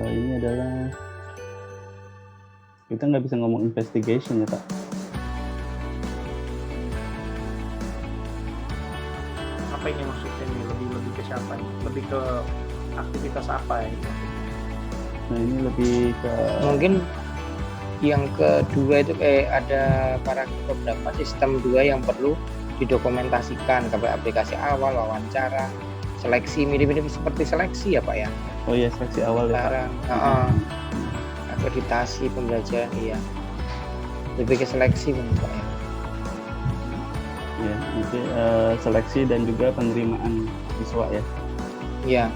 ini adalah kita nggak bisa ngomong investigation ya Pak. Apa ini maksudnya ini lebih ke siapa nih? Lebih ke aktivitas apa ya? Nah ini lebih ke mungkin yang kedua itu kayak ada beberapa sistem 2 yang perlu didokumentasikan, kayak aplikasi awal, wawancara, seleksi, mirip-mirip seperti seleksi ya Pak ya. Oh iya, seleksi awal ya Pak. Akreditasi pembelajaran iya. Lebih ke seleksi Pak ya. Ya, nanti seleksi dan juga penerimaan siswa ya. Iya.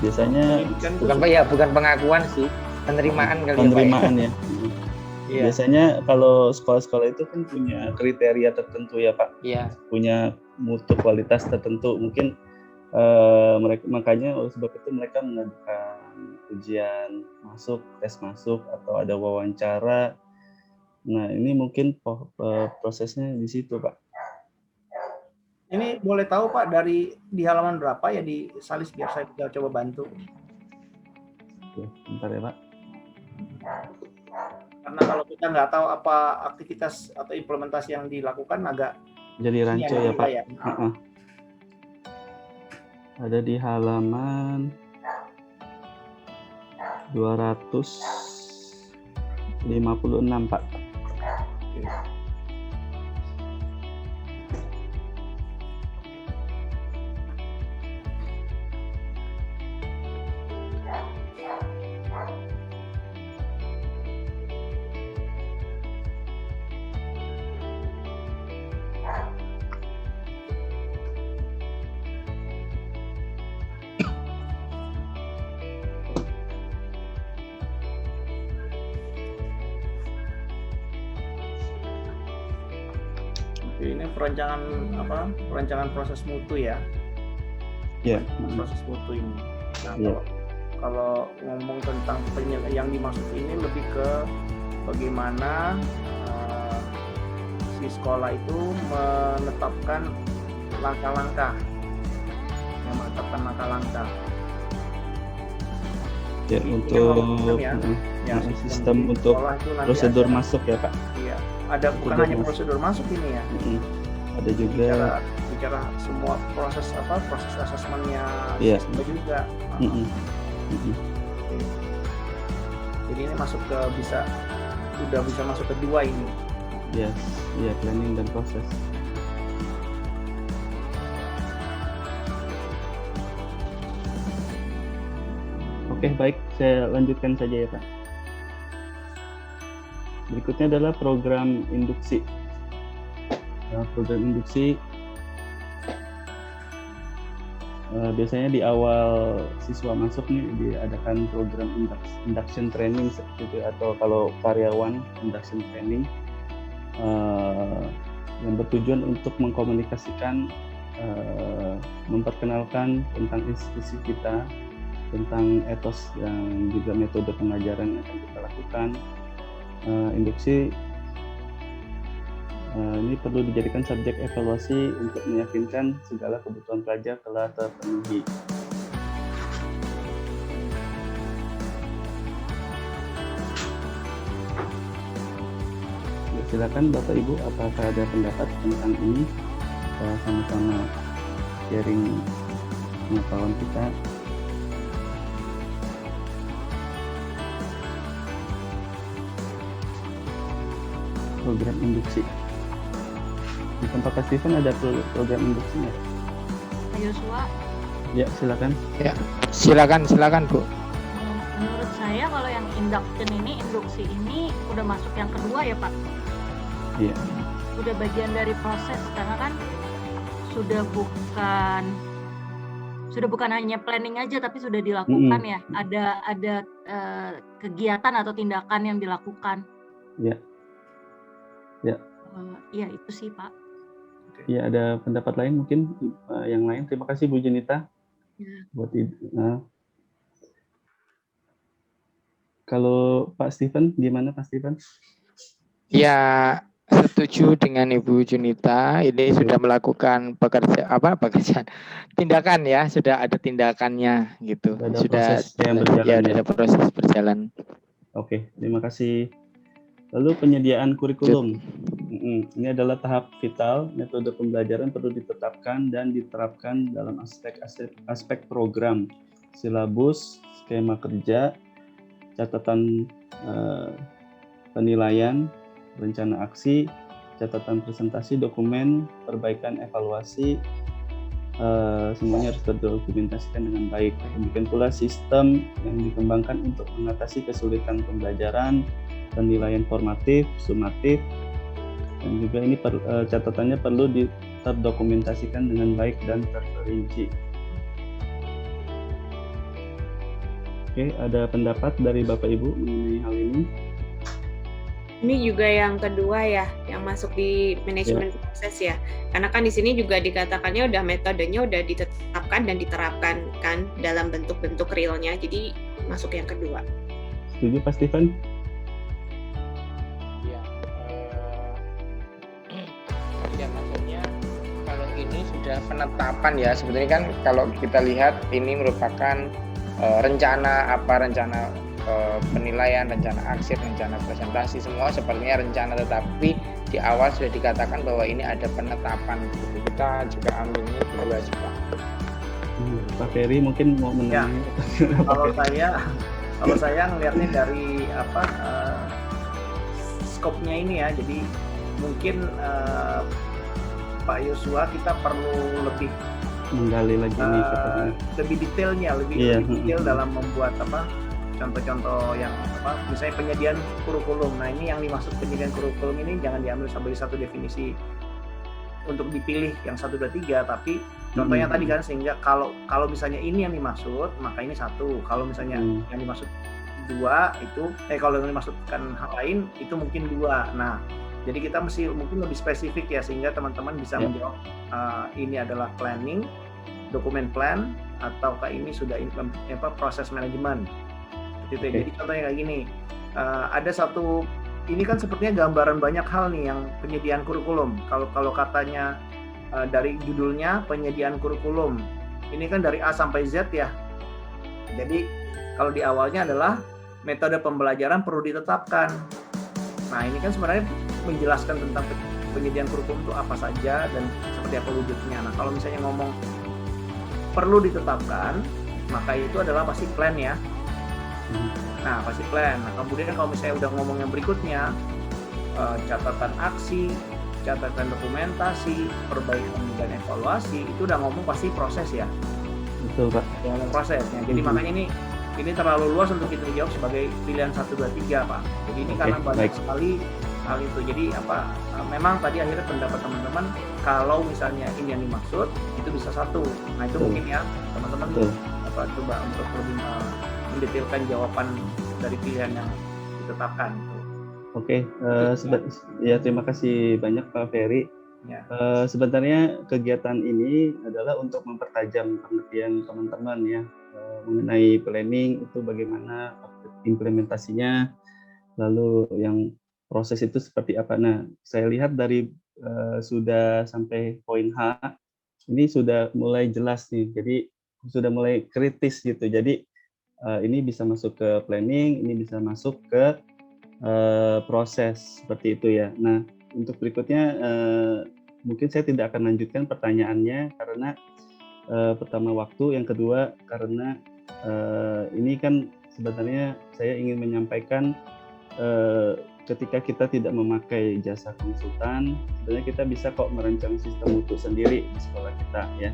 Biasanya bukan Pak ya, bukan pengakuan sih, penerimaan kali penerimaan ya. Iya. Biasanya kalau sekolah-sekolah itu kan punya kriteria tertentu ya Pak. Iya. Punya mutu kualitas tertentu. Mungkin makanya oleh sebab itu mereka mengadakan ujian masuk, tes masuk, atau ada wawancara. Nah ini mungkin prosesnya di situ Pak. Ini boleh tahu Pak di halaman berapa ya di Salis biar saya bisa coba bantu. Oke, bentar ya Pak. Karena kalau kita nggak tahu apa aktivitas atau implementasi yang dilakukan agak jadi rancu ya Pak. Ya. Ada di halaman 256 Pak. Ini perancangan proses mutu ya. Iya. Proses mutu ini. Nah, kalau ngomong tentang yang dimaksud ini lebih ke bagaimana si sekolah itu menetapkan langkah-langkah, Ya, Ini untuk sistem untuk sekolah itu nanti prosedur ada- masuk ya Pak. Iya, ada bukan Prosedur hanya masuk. prosedur masuk ini ya. Ada juga bicara semua proses asesmennya Iya. siswa juga. Jadi ini masuk ke udah bisa masuk ke 2 ini. Yes, ya planning dan proses. Oke, baik, saya lanjutkan saja ya Pak. Berikutnya adalah program induksi. Program induksi biasanya di awal siswa masuk nih diadakan program induction training seperti itu, atau kalau karyawan induction training yang bertujuan untuk mengkomunikasikan, memperkenalkan tentang institusi kita, tentang etos dan juga metode pengajaran yang akan kita lakukan. Induksi ini perlu dijadikan subjek evaluasi untuk meyakinkan segala kebutuhan pelajar telah terpenuhi. Ya, silakan Bapak Ibu, apakah ada pendapat tentang ini? Kita sama-sama sharing pengetahuan kita. Program induksi. Di tempat Kak Steven ada program induksinya? Pak Yosua, Ya, silakan. Ya, silakan Bu. menurut saya kalau yang induksi ini udah masuk yang kedua ya Pak. Iya. Udah bagian dari proses, karena kan sudah bukan hanya planning aja, tapi sudah dilakukan ya. Ada kegiatan atau tindakan yang dilakukan. Ya. Ya. Iya itu sih Pak. Ya, ada pendapat lain mungkin yang lain. Terima kasih Bu Junita. Ya. Buat kalau Pak Steven, gimana Pak Steven? Ya, setuju dengan Ibu Junita. Ini sudah melakukan pekerjaan tindakan ya, sudah ada tindakannya gitu. Ada sudah proses yang berjalan. Ya, ada proses berjalan. Oke, terima kasih. Lalu penyediaan kurikulum. Ini adalah tahap vital. Metode pembelajaran perlu ditetapkan dan diterapkan dalam aspek program, silabus, skema kerja, catatan penilaian, rencana aksi, catatan presentasi, dokumen, perbaikan, evaluasi, semuanya harus terdokumentasikan dengan baik. Demikian pula sistem yang dikembangkan untuk mengatasi kesulitan pembelajaran, penilaian formatif, sumatif, dan juga ini catatannya perlu terdokumentasikan dengan baik dan terperinci. Oke, ada pendapat dari Bapak Ibu mengenai hal ini? Ini juga yang kedua ya, yang masuk di manajemen proses ya. Karena kan di sini juga dikatakannya udah metodenya udah ditetapkan dan diterapkan kan dalam bentuk-bentuk realnya. Jadi masuk yang kedua. Setuju Pak Steven? Ya, maksudnya kalau ini sudah penetapan ya, sebetulnya kan kalau kita lihat ini merupakan rencana penilaian, rencana aksi, rencana presentasi, semua sepertinya rencana, tetapi di awal sudah dikatakan bahwa ini ada penetapan. Kita juga ambilnya dua sih Pak. Pak Ferry mungkin mau menanggapi. Ya, kalau saya ngelihatnya dari skopnya ini ya, jadi mungkin Pak Yosua kita perlu lebih menggali lagi lebih detailnya, lebih detail dalam membuat contoh-contoh yang misalnya penyediaan kurikulum. Nah, ini yang dimaksud penyediaan kurikulum ini jangan diambil sebagai satu definisi untuk dipilih yang 1, 2, 3, tapi contohnya tadi kan, sehingga kalau misalnya ini yang dimaksud, maka ini 1. Kalau misalnya yang dimaksud 2 itu kalau yang dimaksudkan hal lain itu mungkin 2. Nah, jadi kita mesti mungkin lebih spesifik ya, sehingga teman-teman bisa menjawab ini adalah planning, dokumen plan, ataukah ini sudah proses manajemen. Gitu ya. Jadi contohnya kayak gini, ada satu ini kan sepertinya gambaran banyak hal nih yang penyediaan kurikulum. Kalau katanya dari judulnya penyediaan kurikulum, ini kan dari A sampai Z ya. Jadi kalau di awalnya adalah metode pembelajaran perlu ditetapkan. Nah ini kan sebenarnya menjelaskan tentang penyediaan kurikulum itu apa saja dan seperti apa wujudnya. Nah kalau misalnya ngomong perlu ditetapkan, maka itu adalah pasti plan ya. Nah pasti plan. Nah kemudian kalau misalnya udah ngomong yang berikutnya, catatan aksi, catatan dokumentasi, perbaikan dan evaluasi, itu udah ngomong pasti proses ya. Betul Pak. Prosesnya. Jadi makanya ini terlalu luas untuk kita jawab sebagai pilihan 1, 2, 3 Pak. Jadi ini karena banyak sekali hal itu. Jadi memang tadi akhirnya pendapat teman-teman kalau misalnya ini yang dimaksud itu bisa 1. Nah itu mungkin ya teman-teman coba untuk lebih mendetailkan jawaban dari pilihan yang ditetapkan. Oke, ya terima kasih banyak Pak Ferry. Ya. Sebenarnya kegiatan ini adalah untuk mempertajam pengertian teman-teman ya mengenai planning itu bagaimana implementasinya, lalu yang proses itu seperti apa. Nah, saya lihat dari sudah sampai poin H, ini sudah mulai jelas nih, jadi sudah mulai kritis gitu. Jadi ini bisa masuk ke planning, ini bisa masuk ke proses seperti itu ya. Nah, untuk berikutnya mungkin saya tidak akan lanjutkan pertanyaannya karena pertama waktu, yang kedua karena ini kan sebenarnya saya ingin menyampaikan ketika kita tidak memakai jasa konsultan, sebenarnya kita bisa kok merancang sistem mutu sendiri di sekolah kita ya.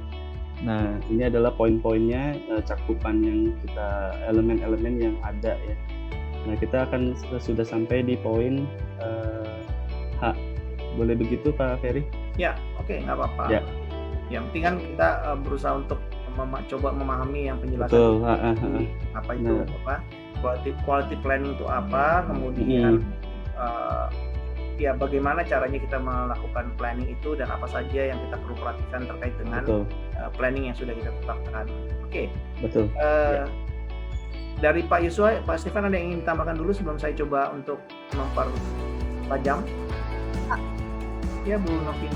Nah, ini adalah poin-poinnya, cakupan yang kita, elemen-elemen yang ada ya. Nah, kita akan sudah sampai di poin H. Boleh begitu Pak Ferry? Ya, oke, nggak apa-apa. Ya. Yang penting kan kita berusaha untuk coba memahami yang penjelasan. Betul. Apa itu, apa quality planning itu apa, kemudian ya bagaimana caranya kita melakukan planning itu dan apa saja yang kita perlu perhatikan terkait dengan planning yang sudah kita tetapkan. Oke. Betul. Dari Pak Yusua, Pak Stefan ada yang ingin ditambahkan dulu sebelum saya coba untuk mempertajam? Ya, Bu Novin.